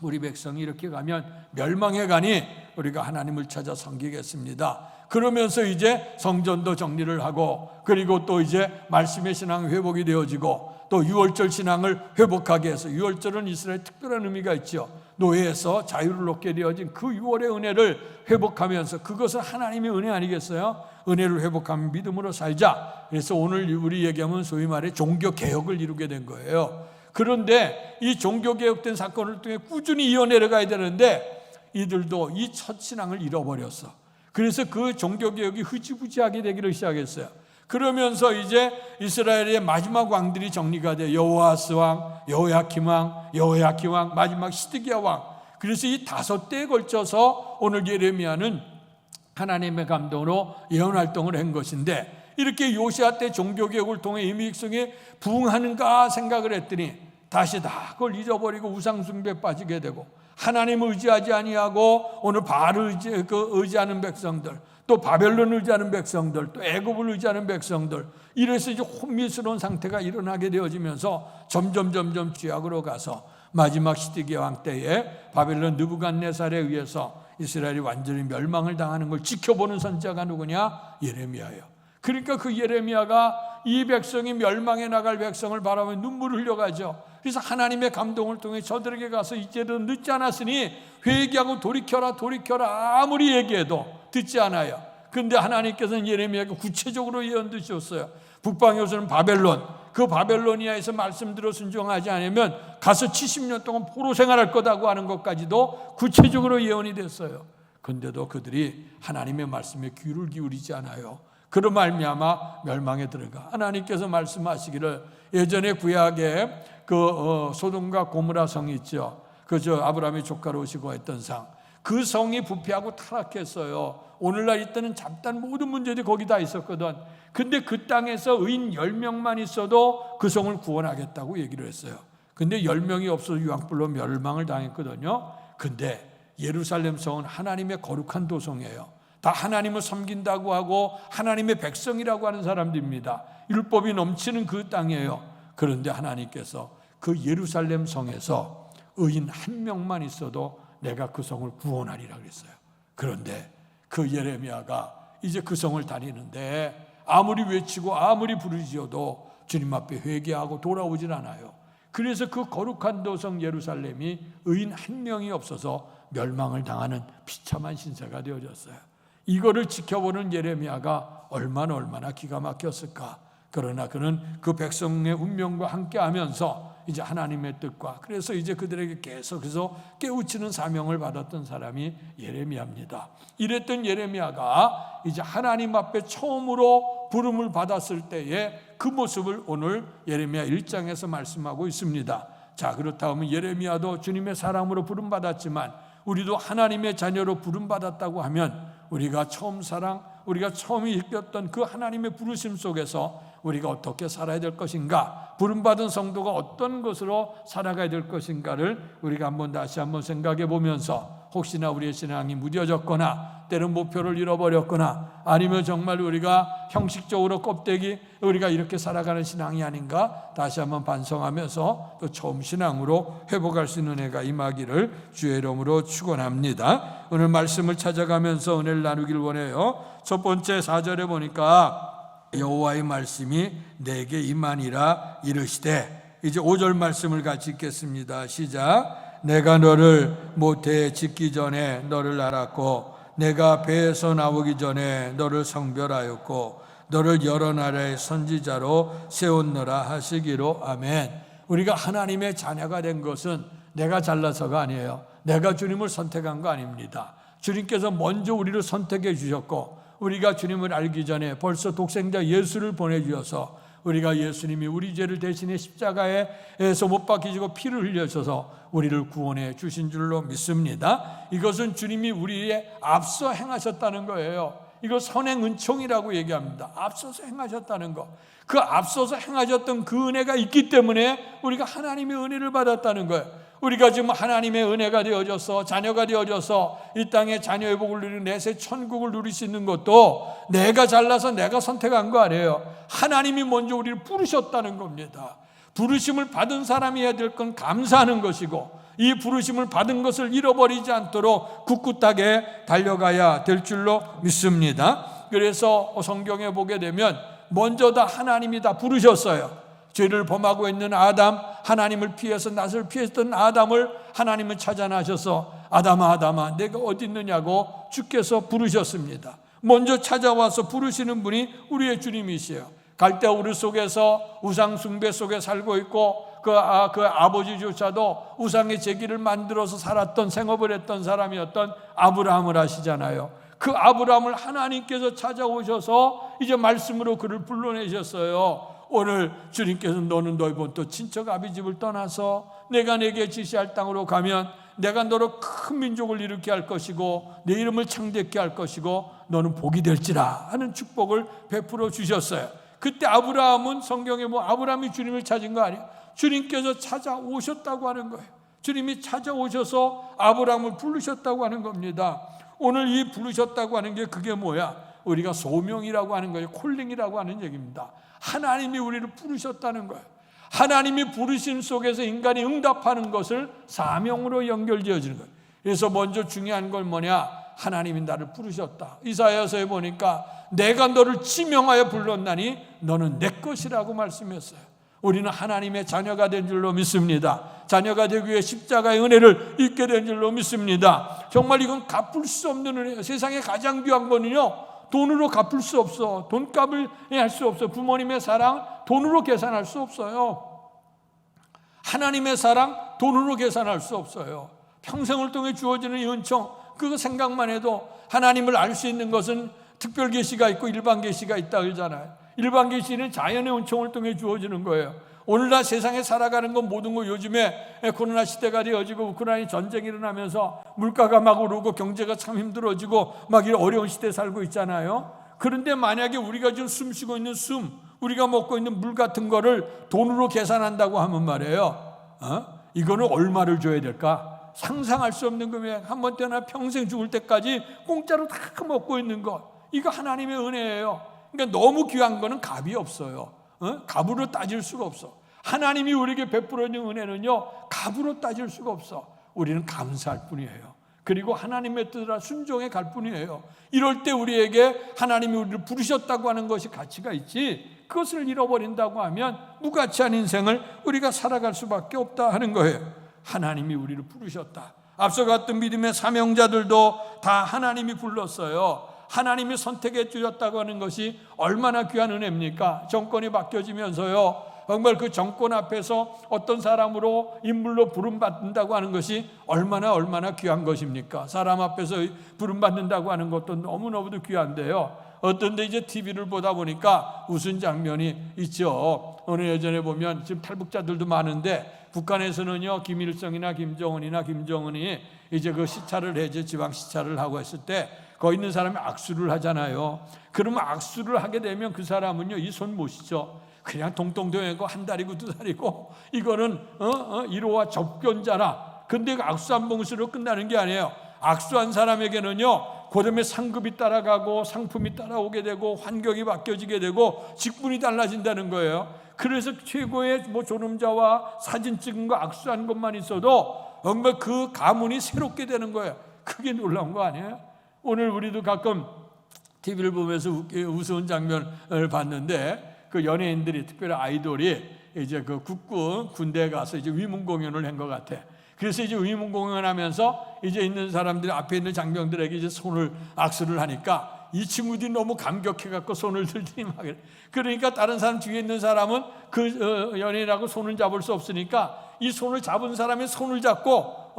우리 백성이 이렇게 가면 멸망해 가니 우리가 하나님을 찾아 섬기겠습니다. 그러면서 이제 성전도 정리를 하고, 그리고 또 이제 말씀의 신앙 회복이 되어지고, 또 유월절 신앙을 회복하게 해서, 유월절은 이스라엘 특별한 의미가 있죠. 노예에서 자유를 얻게 되어진 그 유월의 은혜를 회복하면서, 그것은 하나님의 은혜 아니겠어요? 은혜를 회복하면 믿음으로 살자. 그래서 오늘 우리 얘기하면 소위 말해 종교개혁을 이루게 된 거예요. 그런데 이 종교개혁된 사건을 통해 꾸준히 이어내려가야 되는데 이들도 이 첫 신앙을 잃어버렸어. 그래서 그 종교개혁이 흐지부지하게 되기를 시작했어요. 그러면서 이제 이스라엘의 마지막 왕들이 정리가 돼. 여호아스 왕, 여호야kim 왕, 마지막 시드기야 왕. 그래서 이 5대에 걸쳐서 오늘 예레미야는 하나님의 감동으로 예언 활동을 한 것인데, 이렇게 요시아 때 종교개혁을 통해 이 백성이 부흥하는가 생각을 했더니 다시 다 그걸 잊어버리고 우상숭배에 빠지게 되고, 하나님을 의지하지 아니하고 오늘 바알을 의지하는 백성들, 또 바벨론을 의지하는 백성들, 또 애굽을 의지하는 백성들, 이래서 이제 혼미스러운 상태가 일어나게 되어지면서 점점 죄악으로 가서 마지막 시드기야 왕 때에 바벨론 느부갓네살에 의해서 이스라엘이 완전히 멸망을 당하는 걸 지켜보는 선지자가 누구냐? 예레미야예요. 그러니까 그 예레미야가 이 백성이 멸망해 나갈 백성을 바라보며 눈물을 흘려가죠. 그래서 하나님의 감동을 통해 저들에게 가서 이제는 늦지 않았으니 회개하고 돌이켜라 아무리 얘기해도 듣지 않아요. 그런데 하나님께서는 예레미야에게 구체적으로 예언 주셨어요. 북방에 오서는 바벨론, 그 바벨로니아에서 말씀대로 순종하지 않으면 가서 70년 동안 포로 생활할 거다고 하는 것까지도 구체적으로 예언이 됐어요. 그런데도 그들이 하나님의 말씀에 귀를 기울이지 않아요. 그로 말미암아 멸망에 들어가. 하나님께서 말씀하시기를, 예전에 구약에 소돔과 고모라 성이 있죠. 아브라함의 조카로 오시고 했던 상, 그 성이 부패하고 타락했어요. 오늘날 있다는 잡다한 모든 문제들이 거기 다 있었거든. 근데 그 땅에서 의인 10명만 있어도 그 성을 구원하겠다고 얘기를 했어요. 근데 10명이 없어서 유황불로 멸망을 당했거든요. 근데 예루살렘 성은 하나님의 거룩한 도성이에요. 다 하나님을 섬긴다고 하고 하나님의 백성이라고 하는 사람들입니다. 율법이 넘치는 그 땅이에요. 그런데 하나님께서 그 예루살렘 성에서 의인 한 명만 있어도 내가 그 성을 구원하리라 그랬어요. 그런데 그 예레미야가 이제 그 성을 다니는데 아무리 외치고 아무리 부르짖어도 주님 앞에 회개하고 돌아오질 않아요. 그래서 그 거룩한 도성 예루살렘이 의인 한 명이 없어서 멸망을 당하는 비참한 신세가 되어졌어요. 이거를 지켜보는 예레미야가 얼마나 기가 막혔을까. 그러나 그는 그 백성의 운명과 함께 하면서 이제 하나님의 뜻과, 그래서 이제 그들에게 계속해서 깨우치는 사명을 받았던 사람이 예레미야입니다. 이랬던 예레미야가 이제 하나님 앞에 처음으로 부름을 받았을 때의 그 모습을 오늘 예레미야 1장에서 말씀하고 있습니다. 자, 그렇다면 예레미야도 주님의 사람으로 부름받았지만 우리도 하나님의 자녀로 부름받았다고 하면 우리가 처음 우리가 처음 읽었던 그 하나님의 부르심 속에서 우리가 어떻게 살아야 될 것인가, 부름받은 성도가 어떤 것으로 살아가야 될 것인가를 우리가 다시 한번 생각해 보면서, 혹시나 우리의 신앙이 무뎌졌거나 때론 목표를 잃어버렸거나 아니면 정말 우리가 형식적으로 우리가 이렇게 살아가는 신앙이 아닌가 다시 한번 반성하면서 또 처음 신앙으로 회복할 수 있는 은혜가 임하기를 주의 이름으로 축원합니다. 오늘 말씀을 찾아가면서 은혜를 나누길 원해요. 첫 번째 4절에 보니까 여호와의 말씀이 내게 임하니라 이르시되, 이제 5절 말씀을 같이 읽겠습니다. 시작. 내가 너를 모태에 짓기 전에 너를 알았고 내가 배에서 나오기 전에 너를 성별하였고 너를 여러 나라의 선지자로 세웠노라 하시기로. 아멘. 우리가 하나님의 자녀가 된 것은 내가 잘나서가 아니에요. 내가 주님을 선택한 거 아닙니다. 주님께서 먼저 우리를 선택해 주셨고, 우리가 주님을 알기 전에 벌써 독생자 예수를 보내주셔서 우리가 예수님이 우리 죄를 대신해 십자가에서 못 박히시고 피를 흘려셔서 우리를 구원해 주신 줄로 믿습니다. 이것은 주님이 우리에 앞서 행하셨다는 거예요. 이거 선행 은총이라고 얘기합니다. 앞서서 행하셨다는 거. 그 앞서서 행하셨던 그 은혜가 있기 때문에 우리가 하나님의 은혜를 받았다는 거예요. 우리가 지금 하나님의 은혜가 되어져서 자녀가 되어져서 이 땅에 자녀의 복을 누리는 내세 천국을 누릴 수 있는 것도 내가 잘나서 내가 선택한 거 아니에요. 하나님이 먼저 우리를 부르셨다는 겁니다. 부르심을 받은 사람이 해야 될 건 감사하는 것이고, 이 부르심을 받은 것을 잃어버리지 않도록 굳굳하게 달려가야 될 줄로 믿습니다. 그래서 성경에 보게 되면 먼저 다 하나님이 다 부르셨어요. 죄를 범하고 있는 아담, 하나님을 피해서 낯을 피했던 아담을 하나님은 찾아나셔서 아담아 내가 어디 있느냐고 주께서 부르셨습니다. 먼저 찾아와서 부르시는 분이 우리의 주님이시에요. 갈대아 우르 속에서 우상 숭배 속에 살고 있고 그 아버지조차도 우상의 제기를 만들어서 살았던, 생업을 했던 사람이었던 아브라함을 아시잖아요. 그 아브라함을 하나님께서 찾아오셔서 이제 말씀으로 그를 불러내셨어요. 오늘 주님께서 너는 너희 본 또 친척 아비 집을 떠나서 내가 내게 지시할 땅으로 가면 내가 너로 큰 민족을 일으키게 할 것이고 내 이름을 창대케 할 것이고 너는 복이 될지라 하는 축복을 베풀어 주셨어요. 그때 아브라함은 성경에 아브라함이 주님을 찾은 거 아니에요. 주님께서 찾아오셨다고 하는 거예요. 주님이 찾아오셔서 아브라함을 부르셨다고 하는 겁니다. 오늘 이 부르셨다고 하는 게 그게 뭐야? 우리가 소명이라고 하는 거예요. 콜링이라고 하는 얘기입니다. 하나님이 우리를 부르셨다는 거예요. 하나님이 부르심 속에서 인간이 응답하는 것을 사명으로 연결지어지는 거예요. 그래서 먼저 중요한 건 뭐냐? 하나님이 나를 부르셨다. 이사야서에 보니까 내가 너를 지명하여 불렀나니 너는 내 것이라고 말씀했어요. 우리는 하나님의 자녀가 된 줄로 믿습니다. 자녀가 되기 위해 십자가의 은혜를 입게 된 줄로 믿습니다. 정말 이건 갚을 수 없는 은혜예요. 세상에 가장 귀한 거는요, 돈으로 갚을 수 없어. 돈값을 할 수 없어. 부모님의 사랑 돈으로 계산할 수 없어요. 하나님의 사랑 돈으로 계산할 수 없어요. 평생을 통해 주어지는 이 은총, 그거 생각만 해도 하나님을 알 수 있는 것은 특별 계시가 있고 일반 계시가 있다 그러잖아요. 일반 계시는 자연의 은총을 통해 주어지는 거예요. 오늘날 세상에 살아가는 건 모든 거 요즘에 코로나 시대가 되어지고 우크라이나 전쟁이 일어나면서 물가가 막 오르고 경제가 참 힘들어지고 막 이런 어려운 시대에 살고 있잖아요. 그런데 만약에 우리가 지금 숨 쉬고 있는 우리가 먹고 있는 물 같은 거를 돈으로 계산한다고 하면 말이에요, 이거는 얼마를 줘야 될까? 상상할 수 없는 금액. 한 번 때나 평생 죽을 때까지 공짜로 다 먹고 있는 것, 이거 하나님의 은혜예요. 그러니까 너무 귀한 거는 값이 없어요. 값으로 따질 수가 없어. 하나님이 우리에게 베풀어 주는 은혜는요, 값으로 따질 수가 없어. 우리는 감사할 뿐이에요. 그리고 하나님의 뜻을 순종해 갈 뿐이에요. 이럴 때 우리에게 하나님이 우리를 부르셨다고 하는 것이 가치가 있지, 그것을 잃어버린다고 하면 무가치한 인생을 우리가 살아갈 수밖에 없다 하는 거예요. 하나님이 우리를 부르셨다. 앞서 갔던 믿음의 사명자들도 다 하나님이 불렀어요. 하나님이 선택해 주셨다고 하는 것이 얼마나 귀한 은혜입니까? 정권이 바뀌어지면서요, 정말 그 정권 앞에서 어떤 사람으로 인물로 부름받는다고 하는 것이 얼마나 귀한 것입니까? 사람 앞에서 부름받는다고 하는 것도 너무너무도 귀한데요, 어떤 데 이제 TV를 보다 보니까 웃은 장면이 있죠. 어느 예전에 보면 지금 탈북자들도 많은데 북한에서는요, 김일성이나 김정은이 이제 그 시찰을 해제 지방 시찰을 하고 했을 때 거기 있는 사람이 악수를 하잖아요. 그러면 악수를 하게 되면 그 사람은요, 이 손 모시죠. 그냥 동동동이고 한 다리고 두 다리고 이거는 1호와 접견자라. 근데 그 악수 한 봉수로 끝나는 게 아니에요. 악수한 사람에게는요, 그다음에 상급이 따라가고 상품이 따라오게 되고 환경이 바뀌어지게 되고 직분이 달라진다는 거예요. 그래서 최고의 존엄자와 사진 찍은 거 악수한 것만 있어도 정말 그 가문이 새롭게 되는 거예요. 그게 놀라운 거 아니에요? 오늘 우리도 가끔 TV를 보면서 우스운 장면을 봤는데, 그 연예인들이, 특별히 아이돌이 이제 그 국군 군대에 가서 이제 위문 공연을 한 것 같아. 그래서 이제 위문 공연하면서 이제 있는 사람들이 앞에 있는 장병들에게 이제 손을 악수를 하니까 이 친구들이 너무 감격해갖고 손을 들더니 막 그러니까 다른 사람 뒤에 있는 사람은 그 연예인하고 손을 잡을 수 없으니까 이 손을 잡은 사람이 손을 잡고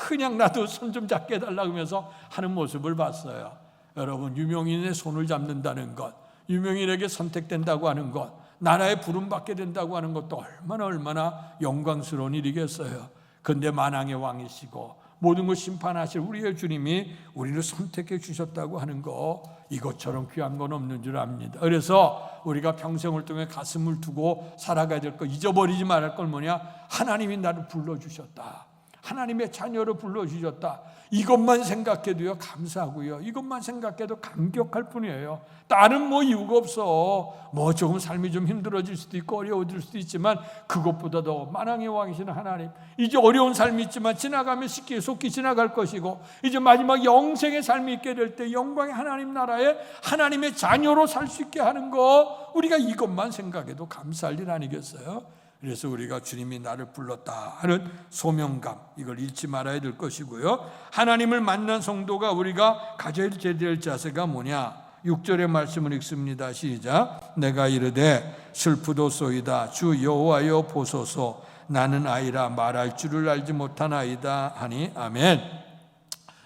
그냥 나도 손 좀 잡게 해달라고 하면서 하는 모습을 봤어요. 여러분, 유명인의 손을 잡는다는 것, 유명인에게 선택된다고 하는 것, 나라에 부름받게 된다고 하는 것도 얼마나 영광스러운 일이겠어요. 그런데 만왕의 왕이시고 모든 것 심판하실 우리의 주님이 우리를 선택해 주셨다고 하는 거, 이것처럼 귀한 건 없는 줄 압니다. 그래서 우리가 평생을 통해 가슴을 두고 살아가야 될 거, 잊어버리지 말할 건 뭐냐? 하나님이 나를 불러주셨다. 하나님의 자녀로 불러주셨다. 이것만 생각해도요, 감사하고요, 이것만 생각해도 감격할 뿐이에요. 다른 이유가 없어. 조금 삶이 좀 힘들어질 수도 있고 어려워질 수도 있지만 그것보다도 만왕의 왕이신 하나님, 이제 어려운 삶이 있지만 지나가면 쉽게 속히 지나갈 것이고 이제 마지막 영생의 삶이 있게 될 때 영광의 하나님 나라에 하나님의 자녀로 살 수 있게 하는 거, 우리가 이것만 생각해도 감사할 일 아니겠어요? 그래서 우리가 주님이 나를 불렀다 하는 소명감, 이걸 잃지 말아야 될 것이고요. 하나님을 만난 성도가 우리가 가져야 될 자세가 뭐냐? 6절의 말씀을 읽습니다. 시작. 내가 이르되 슬프도소이다. 주 여호와여 보소서. 나는 아이라 말할 줄을 알지 못하나이다 하니. 아멘.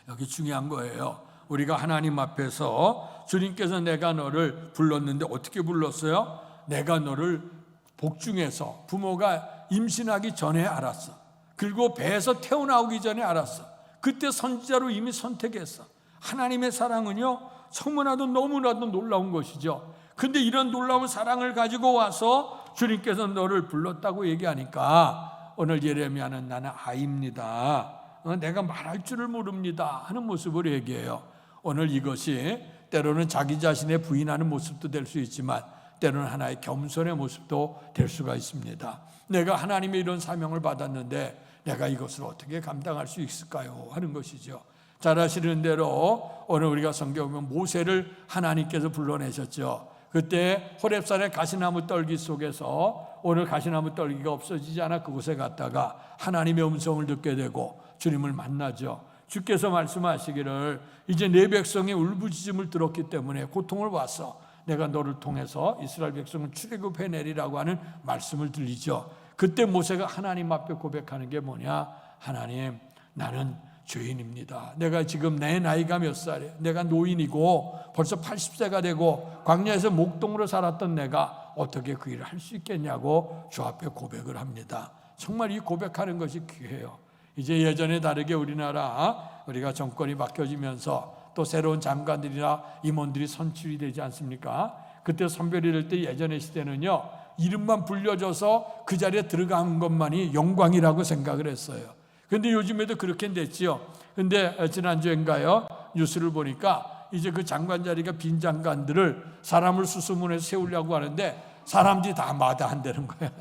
여기 중요한 거예요. 우리가 하나님 앞에서 주님께서 내가 너를 불렀는데 어떻게 불렀어요? 내가 너를 복중에서, 부모가 임신하기 전에 알았어. 그리고 배에서 태어나오기 전에 알았어. 그때 선지자로 이미 선택했어. 하나님의 사랑은요, 너무나도 놀라운 것이죠. 근데 이런 놀라운 사랑을 가지고 와서 주님께서 너를 불렀다고 얘기하니까 오늘 예레미야는 나는 아이입니다. 내가 말할 줄을 모릅니다 하는 모습을 얘기해요. 오늘 이것이 때로는 자기 자신의 부인하는 모습도 될 수 있지만 때로는 하나의 겸손의 모습도 될 수가 있습니다. 내가 하나님의 이런 사명을 받았는데 내가 이것을 어떻게 감당할 수 있을까요? 하는 것이죠. 잘 아시는 대로 오늘 우리가 성경에 보면 모세를 하나님께서 불러내셨죠. 그때 호렙산의 가시나무 떨기 속에서 오늘 가시나무 떨기가 없어지지 않아 그곳에 갔다가 하나님의 음성을 듣게 되고 주님을 만나죠. 주께서 말씀하시기를 이제 내 백성의 울부짖음을 들었기 때문에 고통을 왔어. 내가 너를 통해서 이스라엘 백성을 출애굽해내리라고 하는 말씀을 들리죠. 그때 모세가 하나님 앞에 고백하는 게 뭐냐? 하나님, 나는 죄인입니다. 내가 지금 내 나이가 몇 살이에요? 내가 노인이고 벌써 80세가 되고 광야에서 목동으로 살았던 내가 어떻게 그 일을 할 수 있겠냐고 주 앞에 고백을 합니다. 정말 이 고백하는 것이 귀해요. 이제 예전에 다르게 우리가 정권이 바뀌어지면서 또 새로운 장관들이나 임원들이 선출이 되지 않습니까? 그때 선별이 될 때 예전의 시대는요, 이름만 불려줘서 그 자리에 들어간 것만이 영광이라고 생각을 했어요. 근데 요즘에도 그렇게 됐지요. 근데 지난주인가요? 뉴스를 보니까 이제 그 장관 자리가 빈 장관들을 사람을 수소문해서 세우려고 하는데 사람들이 다 마다한다는 거야.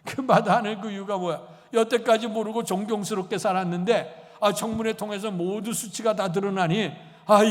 그 마다하는 그 이유가 뭐야? 여태까지 모르고 존경스럽게 살았는데 청문회 통해서 모두 수치가 다 드러나니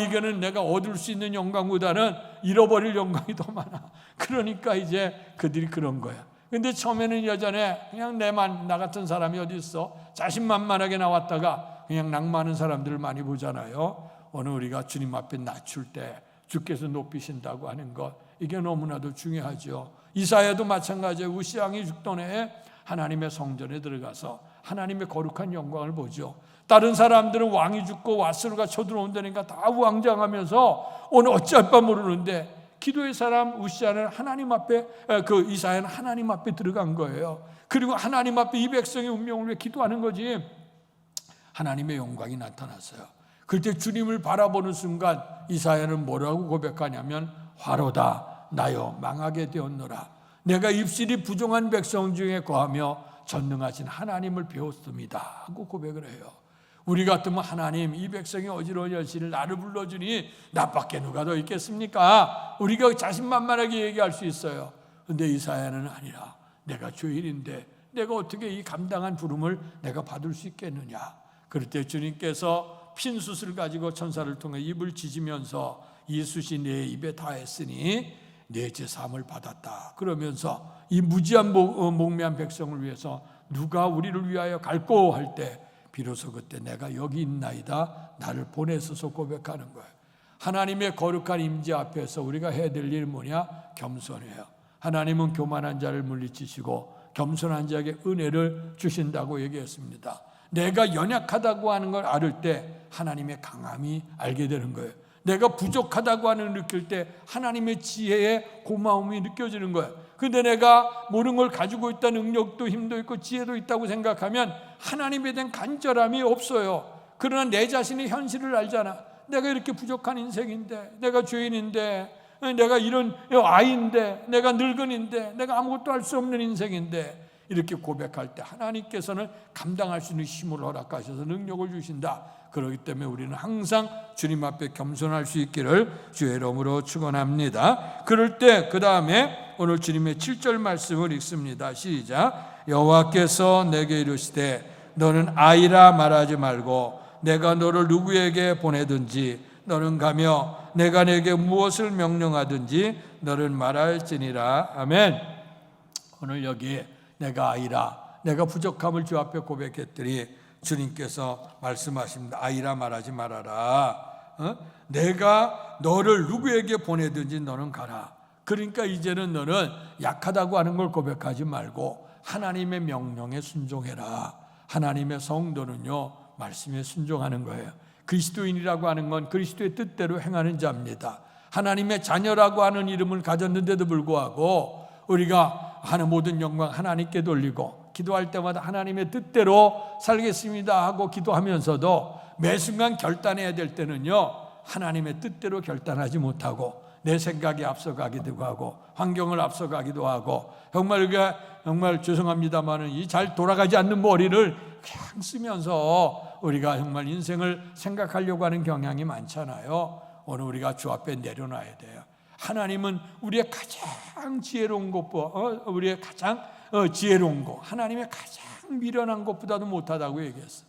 이거는 내가 얻을 수 있는 영광보다는 잃어버릴 영광이 더 많아. 그러니까 이제 그들이 그런 거야. 근데 처음에는 예전에 그냥 나 같은 사람이 어디 있어? 자신만만하게 나왔다가 그냥 낭만한 사람들을 많이 보잖아요. 오늘 우리가 주님 앞에 낮출 때 주께서 높이신다고 하는 것, 이게 너무나도 중요하죠. 이사야도 마찬가지예요. 우시 왕이 죽던 해에 하나님의 성전에 들어가서 하나님의 거룩한 영광을 보죠. 다른 사람들은 왕이 죽고 왓스루가 쳐들어온다니까 다 우왕좌왕하면서 오늘 어찌할 바 모르는데 기도의 사람 우시아는 하나님 앞에, 그 이사야는 하나님 앞에 들어간 거예요. 그리고 하나님 앞에 이 백성의 운명을 위해 기도하는 거지. 하나님의 영광이 나타났어요. 그때 주님을 바라보는 순간 이사야는 뭐라고 고백하냐면 화로다 나여 망하게 되었노라. 내가 입술이 부정한 백성 중에 거하며 전능하신 하나님을 배웠습니다 하고 고백을 해요. 우리 같으면 하나님, 이 백성이 어지러운 여신을 나를 불러주니 나밖에 누가 더 있겠습니까? 우리가 자신만만하게 얘기할 수 있어요. 그런데 이사야는 아니라 내가 죄인인데 내가 어떻게 이 감당한 부름을 내가 받을 수 있겠느냐. 그럴 때 주님께서 핀 숯을 가지고 천사를 통해 입을 짖으면서 이 숯이 내 입에 닿았으니 내 제사함을 받았다. 그러면서 이 무지한 목매한 백성을 위해서 누가 우리를 위하여 갈꼬 할 때 비로소 그때 내가 여기 있나이다 나를 보내소서 고백하는 거예요. 하나님의 거룩한 임재 앞에서 우리가 해야 될 일은 뭐냐? 겸손해요. 하나님은 교만한 자를 물리치시고 겸손한 자에게 은혜를 주신다고 얘기했습니다. 내가 연약하다고 하는 걸 알을 때 하나님의 강함이 알게 되는 거예요. 내가 부족하다고 하는 걸 느낄 때 하나님의 지혜의 고마움이 느껴지는 거예요. 근데 내가 모르는 걸 가지고 있다는 능력도 힘도 있고 지혜도 있다고 생각하면 하나님에 대한 간절함이 없어요. 그러나 내 자신의 현실을 알잖아. 내가 이렇게 부족한 인생인데, 내가 죄인인데, 내가 이런 아이인데, 내가 늙은인데, 내가 아무것도 할 수 없는 인생인데, 이렇게 고백할 때 하나님께서는 감당할 수 있는 힘을 허락하셔서 능력을 주신다. 그렇기 때문에 우리는 항상 주님 앞에 겸손할 수 있기를 주의 이름으로 축원합니다. 그럴 때 그 다음에 오늘 주님의 7절 말씀을 읽습니다. 시작. 여호와께서 내게 이르시되 너는 아이라 말하지 말고 내가 너를 누구에게 보내든지 너는 가며 내가 내게 무엇을 명령하든지 너는 말할지니라. 아멘. 오늘 여기 내가 아이라, 내가 부족함을 주 앞에 고백했더니 주님께서 말씀하십니다. 아이라 말하지 말아라. 내가 너를 누구에게 보내든지 너는 가라. 그러니까 이제는 너는 약하다고 하는 걸 고백하지 말고 하나님의 명령에 순종해라. 하나님의 성도는요, 말씀에 순종하는 거예요. 그리스도인이라고 하는 건 그리스도의 뜻대로 행하는 자입니다. 하나님의 자녀라고 하는 이름을 가졌는데도 불구하고 우리가 하는 모든 영광 하나님께 돌리고 기도할 때마다 하나님의 뜻대로 살겠습니다 하고 기도하면서도 매 순간 결단해야 될 때는요, 하나님의 뜻대로 결단하지 못하고 내 생각이 앞서가기도 하고 환경을 앞서가기도 하고 정말 죄송합니다만은 이 잘 돌아가지 않는 머리를 그냥 쓰면서 우리가 정말 인생을 생각하려고 하는 경향이 많잖아요. 오늘 우리가 주 앞에 내려놔야 돼요. 하나님은 우리의 가장 지혜로운 것보다 우리의 가장 지혜로운 것, 하나님의 가장 미련한 것보다도 못하다고 얘기했어.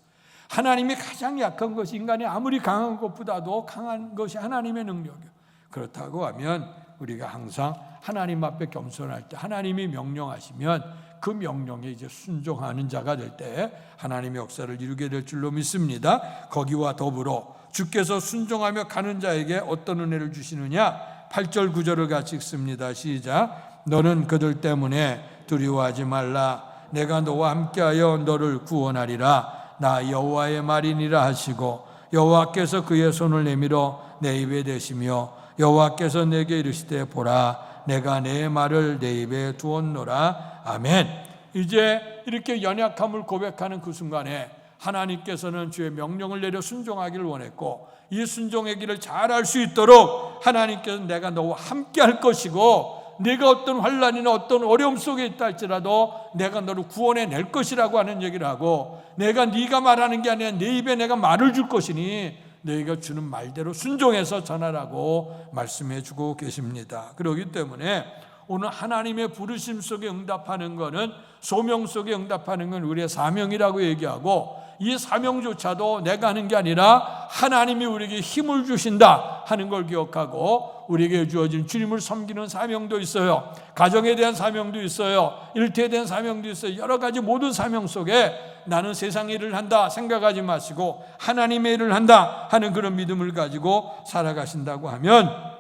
하나님이 가장 약한 것이 인간이 아무리 강한 것보다도 강한 것이 하나님의 능력이에요. 그렇다고 하면 우리가 항상 하나님 앞에 겸손할 때 하나님이 명령하시면 그 명령에 이제 순종하는 자가 될 때 하나님의 역사를 이루게 될 줄로 믿습니다. 거기와 더불어 주께서 순종하며 가는 자에게 어떤 은혜를 주시느냐? 8절 9절을 같이 읽습니다. 시작. 너는 그들 때문에 두려워하지 말라. 내가 너와 함께하여 너를 구원하리라. 나 여호와의 말이니라 하시고 여호와께서 그의 손을 내밀어 내 입에 대시며 여호와께서 내게 이르시되 보라 내가 내 말을 내 입에 두었노라. 아멘. 이제 이렇게 연약함을 고백하는 그 순간에 하나님께서는 주의 명령을 내려 순종하기를 원했고 이 순종의 길을 잘 알 수 있도록 하나님께서는 내가 너와 함께 할 것이고 네가 어떤 환난이나 어떤 어려움 속에 있다 할지라도 내가 너를 구원해 낼 것이라고 하는 얘기를 하고 내가 네가 말하는 게 아니라 내 입에 내가 말을 줄 것이니 너희가 주는 말대로 순종해서 전하라고 말씀해 주고 계십니다. 그렇기 때문에 오늘 하나님의 부르심 속에 응답하는 것은 소명 속에 응답하는 건 우리의 사명이라고 얘기하고 이 사명조차도 내가 하는 게 아니라 하나님이 우리에게 힘을 주신다 하는 걸 기억하고 우리에게 주어진 주님을 섬기는 사명도 있어요. 가정에 대한 사명도 있어요. 일터에 대한 사명도 있어요. 여러 가지 모든 사명 속에 나는 세상 일을 한다 생각하지 마시고 하나님의 일을 한다 하는 그런 믿음을 가지고 살아가신다고 하면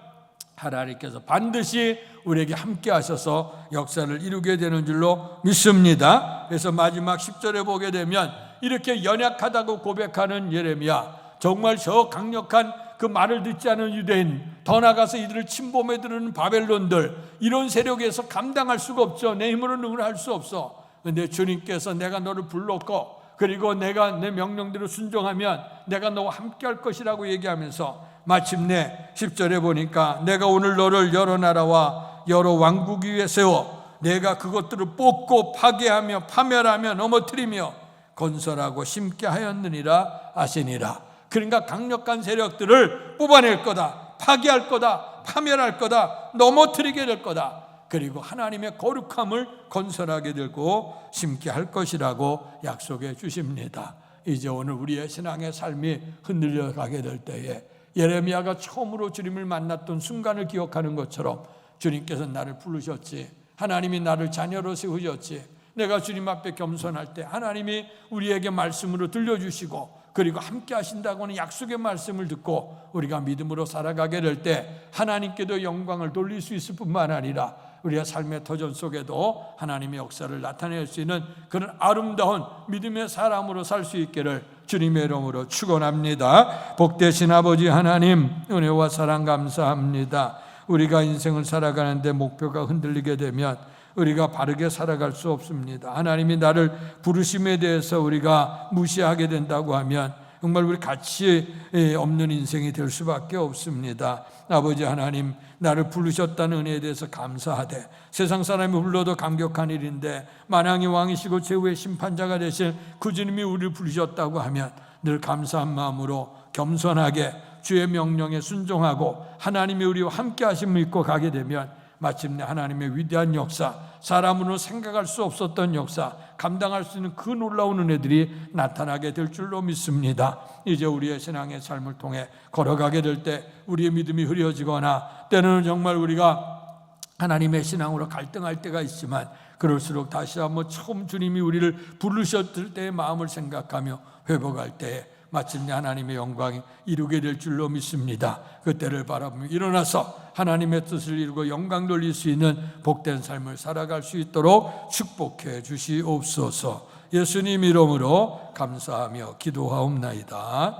하나님께서 반드시 우리에게 함께 하셔서 역사를 이루게 되는 줄로 믿습니다. 그래서 마지막 10절에 보게 되면 이렇게 연약하다고 고백하는 예레미야, 정말 저 강력한 그 말을 듣지 않은 유대인, 더 나아가서 이들을 침범해 들은 바벨론들, 이런 세력에서 감당할 수가 없죠. 내 힘으로는 그걸 할 수 없어. 그런데 주님께서 내가 너를 불렀고 그리고 내가 내 명령대로 순종하면 내가 너와 함께 할 것이라고 얘기하면서 마침내 10절에 보니까 내가 오늘 너를 여러 나라와 여러 왕국 위에 세워 내가 그것들을 뽑고 파괴하며 파멸하며 넘어뜨리며 건설하고 심게 하였느니라 하시니라. 그러니까 강력한 세력들을 뽑아낼 거다, 파괴할 거다, 파멸할 거다, 넘어뜨리게 될 거다. 그리고 하나님의 거룩함을 건설하게 되고 심게 할 것이라고 약속해 주십니다. 이제 오늘 우리의 신앙의 삶이 흔들려 가게 될 때에 예레미야가 처음으로 주님을 만났던 순간을 기억하는 것처럼 주님께서 나를 부르셨지, 하나님이 나를 자녀로 세우셨지, 내가 주님 앞에 겸손할 때 하나님이 우리에게 말씀으로 들려주시고 그리고 함께 하신다고 하는 약속의 말씀을 듣고 우리가 믿음으로 살아가게 될 때 하나님께도 영광을 돌릴 수 있을 뿐만 아니라 우리의 삶의 터전 속에도 하나님의 역사를 나타낼 수 있는 그런 아름다운 믿음의 사람으로 살 수 있기를 주님의 이름으로 축원합니다. 복되신 아버지 하나님, 은혜와 사랑 감사합니다. 우리가 인생을 살아가는데 목표가 흔들리게 되면 우리가 바르게 살아갈 수 없습니다. 하나님이 나를 부르심에 대해서 우리가 무시하게 된다고 하면 정말 우리 가치 없는 인생이 될 수밖에 없습니다. 아버지 하나님, 나를 부르셨다는 은혜에 대해서 감사하되 세상 사람이 불러도 감격한 일인데 만왕의 왕이시고 최후의 심판자가 되실 그 주님이 우리를 부르셨다고 하면 늘 감사한 마음으로 겸손하게 주의 명령에 순종하고 하나님이 우리와 함께 하심을 믿고 가게 되면 마침내 하나님의 위대한 역사, 사람으로 생각할 수 없었던 역사, 감당할 수 있는 그 놀라운 은혜들이 나타나게 될 줄로 믿습니다. 이제 우리의 신앙의 삶을 통해 걸어가게 될 때 우리의 믿음이 흐려지거나 때로는 정말 우리가 하나님의 신앙으로 갈등할 때가 있지만 그럴수록 다시 한번 처음 주님이 우리를 부르셨을 때의 마음을 생각하며 회복할 때에 마침내 하나님의 영광이 이루게 될 줄로 믿습니다. 그때를 바라보며 일어나서 하나님의 뜻을 이루고 영광 돌릴 수 있는 복된 삶을 살아갈 수 있도록 축복해 주시옵소서. 예수님 이름으로 감사하며 기도하옵나이다.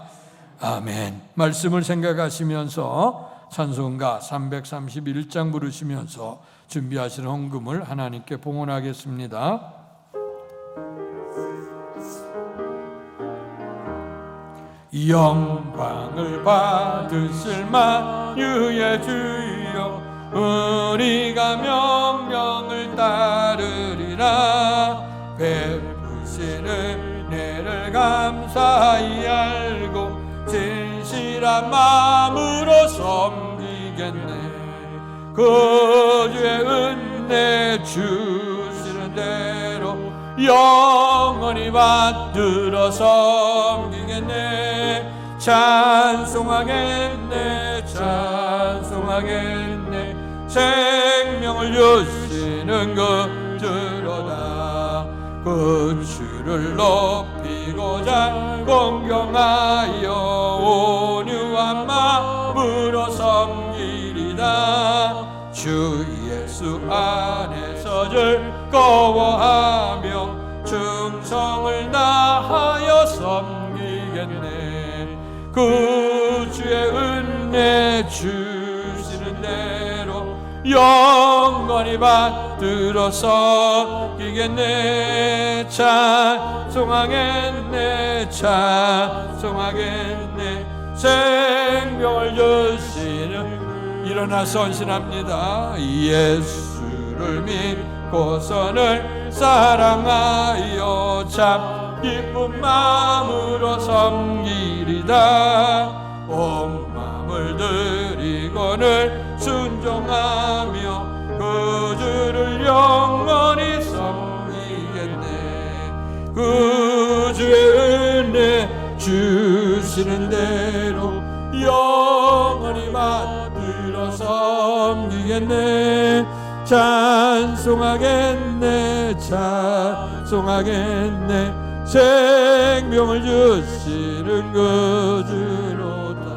아멘. 말씀을 생각하시면서 찬송가 331장 부르시면서 준비하시는 헌금을 하나님께 봉헌하겠습니다. 영광을 받으실 만유의 주여 우리가 명령을 따르리라 베푸시는 은혜를 감사히 알고 진실한 마음으로 섬기겠네 그 주의 은혜 주시는 대로 영원히 받들어 섬기겠네 찬송하겠네 찬송하겠네 생명을 주시는 그 주로다 그 주를 높이고자 공경하여 온유한 마음으로 섬기리다 주 예수 안에서 즐거워하며 충성을 다하여 섬기겠네 그 주의 은혜 주시는 대로 영원히 받들어 섬기겠네 찬송하겠네 찬송하겠네 생명을 주시는 일어나 선신합니다 예수를 믿고서는 사랑하여 참 기쁜 마음으로 섬기리다 온 마음을 드리고는 순종하며 그 주를 영원히 섬기겠네 그 주의 은혜 주시는 대로 영원히 받들어 섬기겠네 찬송하겠네 찬송하겠네 생명을 주시는 그 주로다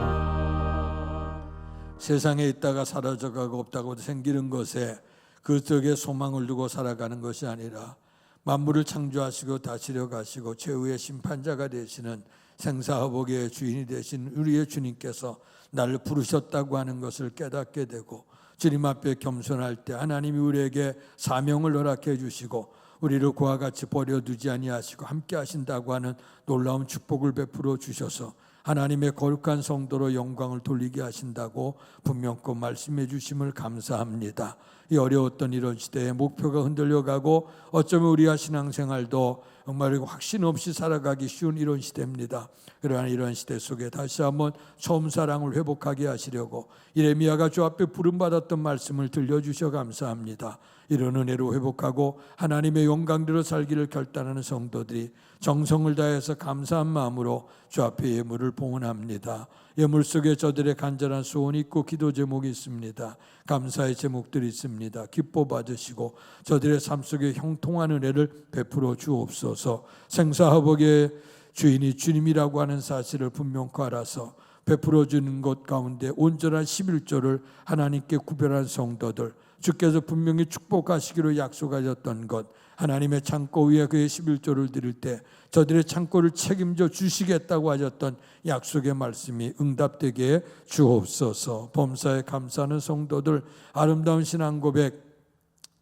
세상에 있다가 사라져가고 없다고 생기는 것에 그 속에 소망을 두고 살아가는 것이 아니라 만물을 창조하시고 다스려 가시고 최후의 심판자가 되시는 생사화복의 주인이 되신 우리의 주님께서 나를 부르셨다고 하는 것을 깨닫게 되고 주님 앞에 겸손할 때 하나님이 우리에게 사명을 허락해 주시고 우리를 그와 같이 버려두지 아니하시고 함께 하신다고 하는 놀라운 축복을 베풀어 주셔서 하나님의 거룩한 성도로 영광을 돌리게 하신다고 분명코 말씀해 주심을 감사합니다. 이 어려웠던 이런 시대에 목표가 흔들려가고 어쩌면 우리의 신앙생활도 정말 확신 없이 살아가기 쉬운 이런 시대입니다. 그러한 이런 시대 속에 다시 한번 처음 사랑을 회복하게 하시려고 예레미야가 주 앞에 부름받았던 말씀을 들려주셔 감사합니다. 이런 은혜로 회복하고 하나님의 영광대로 살기를 결단하는 성도들이 정성을 다해서 감사한 마음으로 주 앞에 예물을 봉헌합니다. 예물 속에 저들의 간절한 소원이 있고 기도 제목이 있습니다. 감사의 제목들이 있습니다. 기뻐 받으시고 저들의 삶 속에 형통한 은혜를 베풀어 주옵소서. 생사화복의 주인이 주님이라고 하는 사실을 분명히 알아서 베풀어 주는 것 가운데 온전한 11조를 하나님께 구별한 성도들, 주께서 분명히 축복하시기로 약속하셨던 것, 하나님의 창고 위에 그의 11조를 드릴 때 저들의 창고를 책임져 주시겠다고 하셨던 약속의 말씀이 응답되게 주옵소서. 범사에 감사하는 성도들, 아름다운 신앙 고백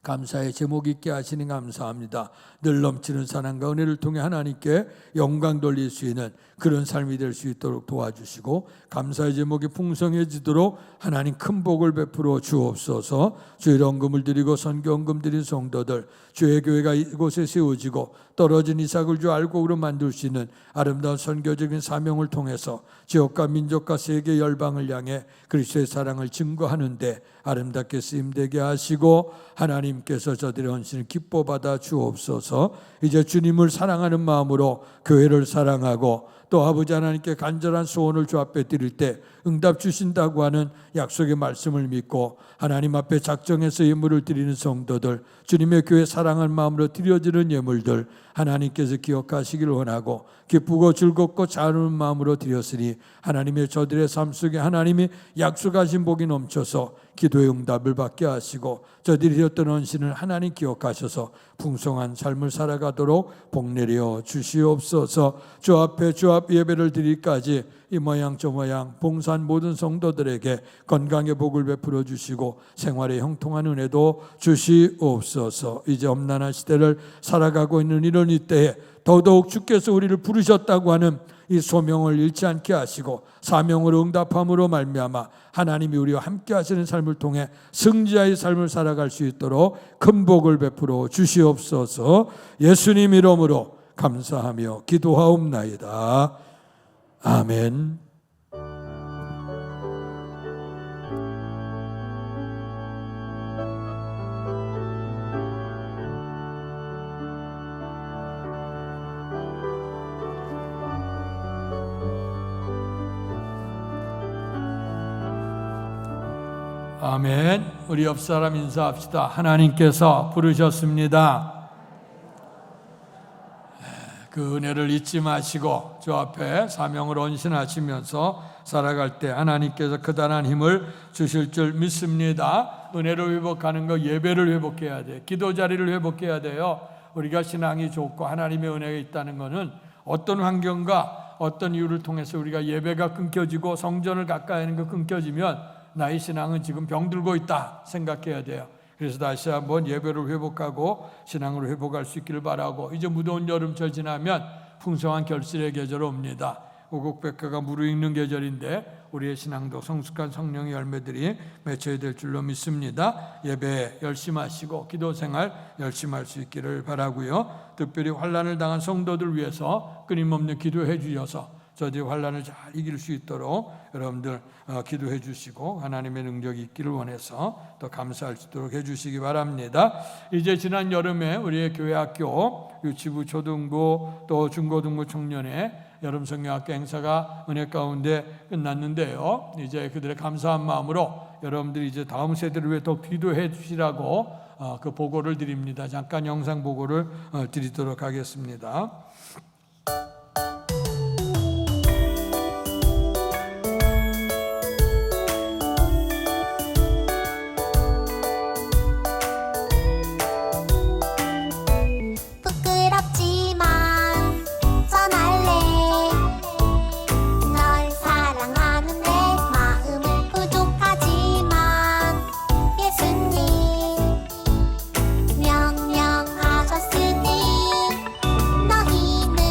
감사의 제목 있게 하시니 감사합니다. 늘 넘치는 사랑과 은혜를 통해 하나님께 영광 돌릴 수 있는 그런 삶이 될 수 있도록 도와주시고 감사의 제목이 풍성해지도록 하나님 큰 복을 베풀어 주옵소서. 주일 헌금을 드리고 선교 헌금 드린 성도들, 주의 교회가 이곳에 세워지고 떨어진 이삭을 주 알곡으로 만들 수 있는 아름다운 선교적인 사명을 통해서 지역과 민족과 세계 열방을 향해 그리스도의 사랑을 증거하는데 아름답게 쓰임되게 하시고 하나님께서 저들의 헌신을 기뻐 받아 주옵소서. 이제 주님을 사랑하는 마음으로 교회를 사랑하고 또 아버지 하나님께 간절한 소원을 주 앞에 드릴 때 응답 주신다고 하는 약속의 말씀을 믿고 하나님 앞에 작정해서 예물을 드리는 성도들, 주님의 교회 사랑할 마음으로 드려지는 예물들 하나님께서 기억하시기를 원하고 기쁘고 즐겁고 자유로운 마음으로 드렸으니 하나님의 저들의 삶 속에 하나님이 약속하신 복이 넘쳐서 기도의 응답을 받게 하시고 저들이 드렸던 헌신을 하나님 기억하셔서 풍성한 삶을 살아가도록 복 내려 주시옵소서. 주 앞에 주 앞 예배를 드릴까지 이 모양 저 모양 봉사한 모든 성도들에게 건강의 복을 베풀어 주시고 생활의 형통한 은혜도 주시옵소서. 이제 엄난한 시대를 살아가고 있는 이런 이때에 더더욱 주께서 우리를 부르셨다고 하는 이 소명을 잃지 않게 하시고 사명으로 응답함으로 말미암아 하나님이 우리와 함께 하시는 삶을 통해 승리자의 삶을 살아갈 수 있도록 큰 복을 베풀어 주시옵소서. 예수님 이름으로 감사하며 기도하옵나이다. 아멘. 아멘. 우리 옆 사람 인사합시다. 하나님께서 부르셨습니다. 그 은혜를 잊지 마시고 주 앞에 사명을 언신하시면서 살아갈 때 하나님께서 커다란 힘을 주실 줄 믿습니다. 은혜를 회복하는 거 예배를 회복해야 돼. 기도 자리를 회복해야 돼요. 우리가 신앙이 좋고 하나님의 은혜가 있다는 것은 어떤 환경과 어떤 이유를 통해서 우리가 예배가 끊겨지고 성전을 가까이 하는 거 끊겨지면 나의 신앙은 지금 병들고 있다 생각해야 돼요. 그래서 다시 한번 예배를 회복하고 신앙을 회복할 수 있기를 바라고, 이제 무더운 여름철 지나면 풍성한 결실의 계절 옵니다. 오곡백화가 무르익는 계절인데 우리의 신앙도 성숙한 성령의 열매들이 맺혀야 될 줄로 믿습니다. 예배 열심히 하시고 기도 생활 열심히 할 수 있기를 바라고요. 특별히 환난을 당한 성도들 위해서 끊임없는 기도해 주셔서 저들이 환난을 잘 이길 수 있도록 여러분들 기도해 주시고 하나님의 능력이 있기를 원해서 더 감사할 수 있도록 해 주시기 바랍니다. 이제 지난 여름에 우리의 교회 학교 유치부, 초등부 또 중고등부 청년의 여름 성경학교 행사가 은혜 가운데 끝났는데요. 이제 그들의 감사한 마음으로 여러분들이 이제 다음 세대를 위해 더 기도해 주시라고 그 보고를 드립니다. 잠깐 영상 보고를 드리도록 하겠습니다. 명령하셨으니 너희는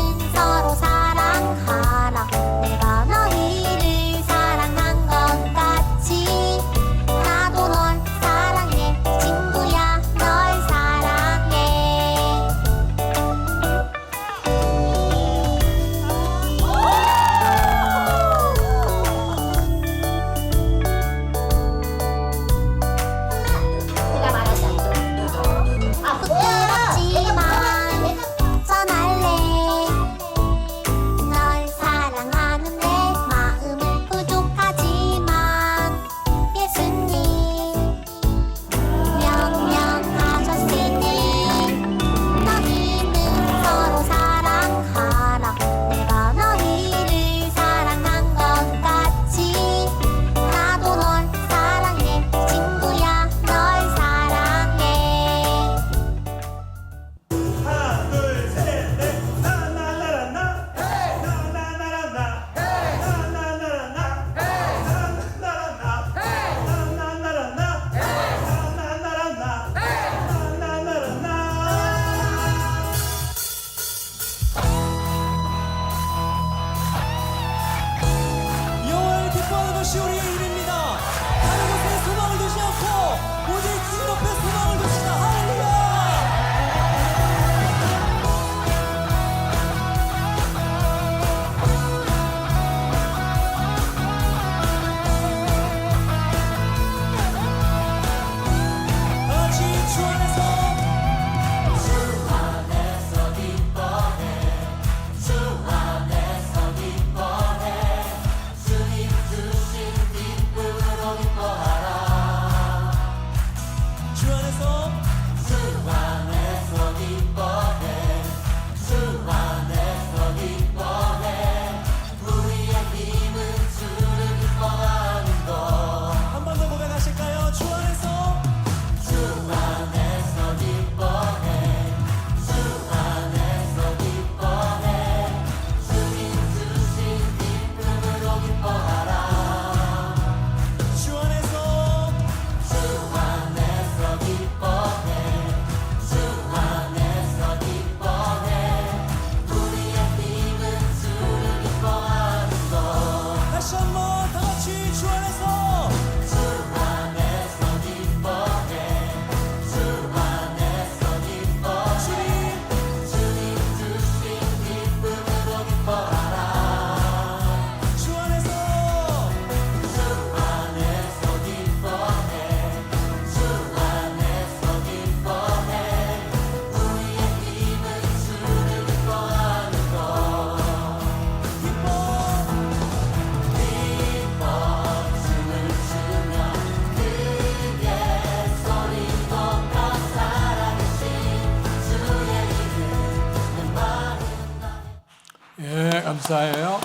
감사해요.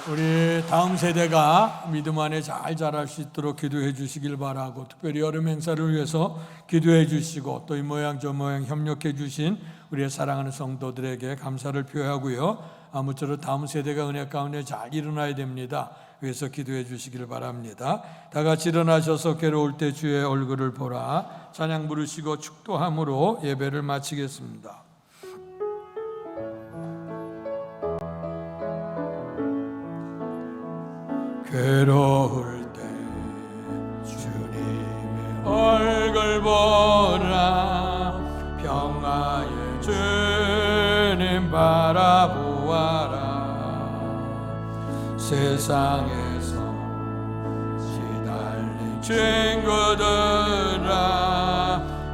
우리 다음 세대가 믿음 안에 잘 자랄 수 있도록 기도해 주시길 바라고, 특별히 여름 행사를 위해서 기도해 주시고 또 이 모양 저 모양 협력해 주신 우리의 사랑하는 성도들에게 감사를 표하고요. 아무쪼록 다음 세대가 은혜 가운데 잘 일어나야 됩니다. 위해서 기도해 주시기를 바랍니다. 다 같이 일어나셔서 괴로울 때 주의 얼굴을 보라 찬양 부르시고 축도함으로 예배를 마치겠습니다. 괴로울 때 주님의 얼굴 보라 평화의 주님 바라보아라 세상에서 시달린 친구들아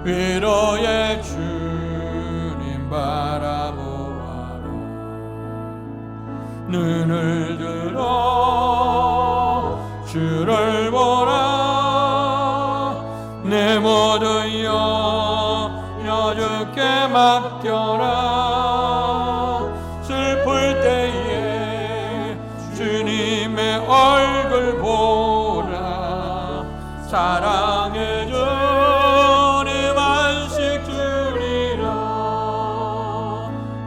위로의 주님 바라보아라 눈을 들어 주를 보라 내 모든 영역 주께 맡겨라 슬플 때에 주님의 얼굴 보라 사랑해 주님 안식 주리라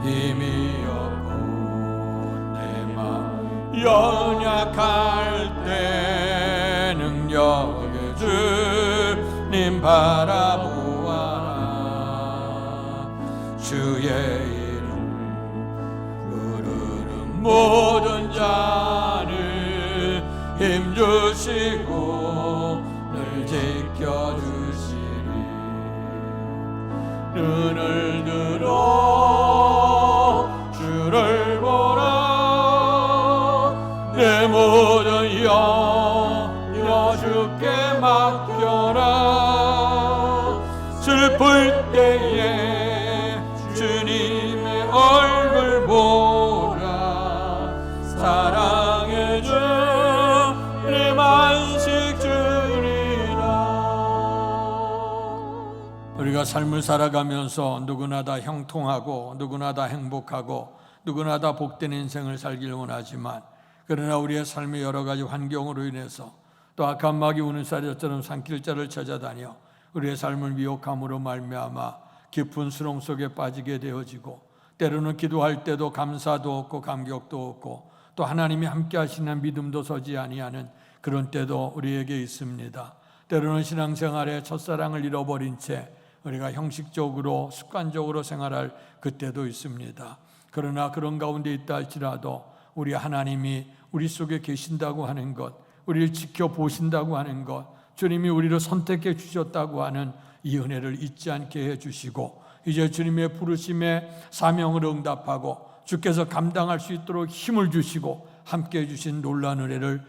힘이 없고 내 마음 연약할 때 능력의 주님 바라보아라 주의 이름 부르는 모든 자를 힘주시고 늘 지켜주시리 눈을 들어 주를 보라 내 모든 영역 주께 맡겨라 슬플 때에 주님의 얼굴 보라 사랑해 주님 안식 주리라 우리가 삶을 살아가면서 누구나 다 형통하고 누구나 다 행복하고 누구나 다 복된 인생을 살길 원하지만 그러나 우리의 삶의 여러 가지 환경으로 인해서 또 악한 마귀 우는 쌀처럼 산길자를 찾아다녀 우리의 삶을 미혹함으로 말미암아 깊은 수렁 속에 빠지게 되어지고 때로는 기도할 때도 감사도 없고 감격도 없고 또 하나님이 함께 하시는 믿음도 서지 아니하는 그런 때도 우리에게 있습니다. 때로는 신앙생활에 첫사랑을 잃어버린 채 우리가 형식적으로 습관적으로 생활할 그때도 있습니다. 그러나 그런 가운데 있다 할지라도 우리 하나님이 우리 속에 계신다고 하는 것, 우리를 지켜보신다고 하는 것, 주님이 우리를 선택해 주셨다고 하는 이 은혜를 잊지 않게 해주시고 이제 주님의 부르심에 사명을 응답하고 주께서 감당할 수 있도록 힘을 주시고 함께 해주신 놀라운 은혜를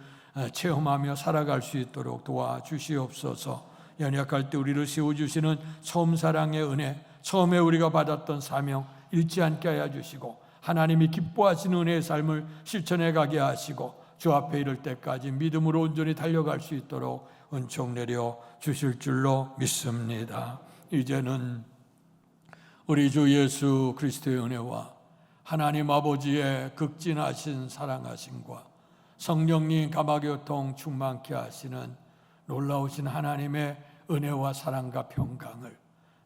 체험하며 살아갈 수 있도록 도와주시옵소서. 연약할 때 우리를 세워주시는 처음 사랑의 은혜, 처음에 우리가 받았던 사명 잃지 않게 하여 주시고 하나님이 기뻐하시는 은혜의 삶을 실천해 가게 하시고 주 앞에 이를 때까지 믿음으로 온전히 달려갈 수 있도록 은총 내려 주실 줄로 믿습니다. 이제는 우리 주 예수 그리스도의 은혜와 하나님 아버지의 극진하신 사랑하심과 성령님 감화교통 충만케 하시는 놀라우신 하나님의 은혜와 사랑과 평강을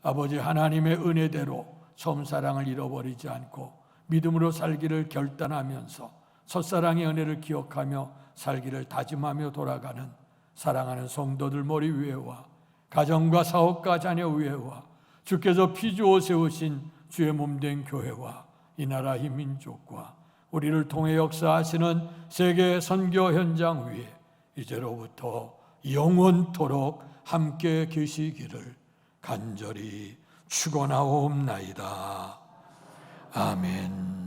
아버지 하나님의 은혜대로 처음 사랑을 잃어버리지 않고 믿음으로 살기를 결단하면서 첫사랑의 은혜를 기억하며 살기를 다짐하며 돌아가는 사랑하는 성도들 머리 위에와 가정과 사업과 자녀 위에와 주께서 피주어 세우신 주의 몸된 교회와 이 나라 이 민족과 우리를 통해 역사하시는 세계 선교 현장 위에 이제로부터 영원토록 함께 계시기를 간절히 축원하옵나이다. 아멘.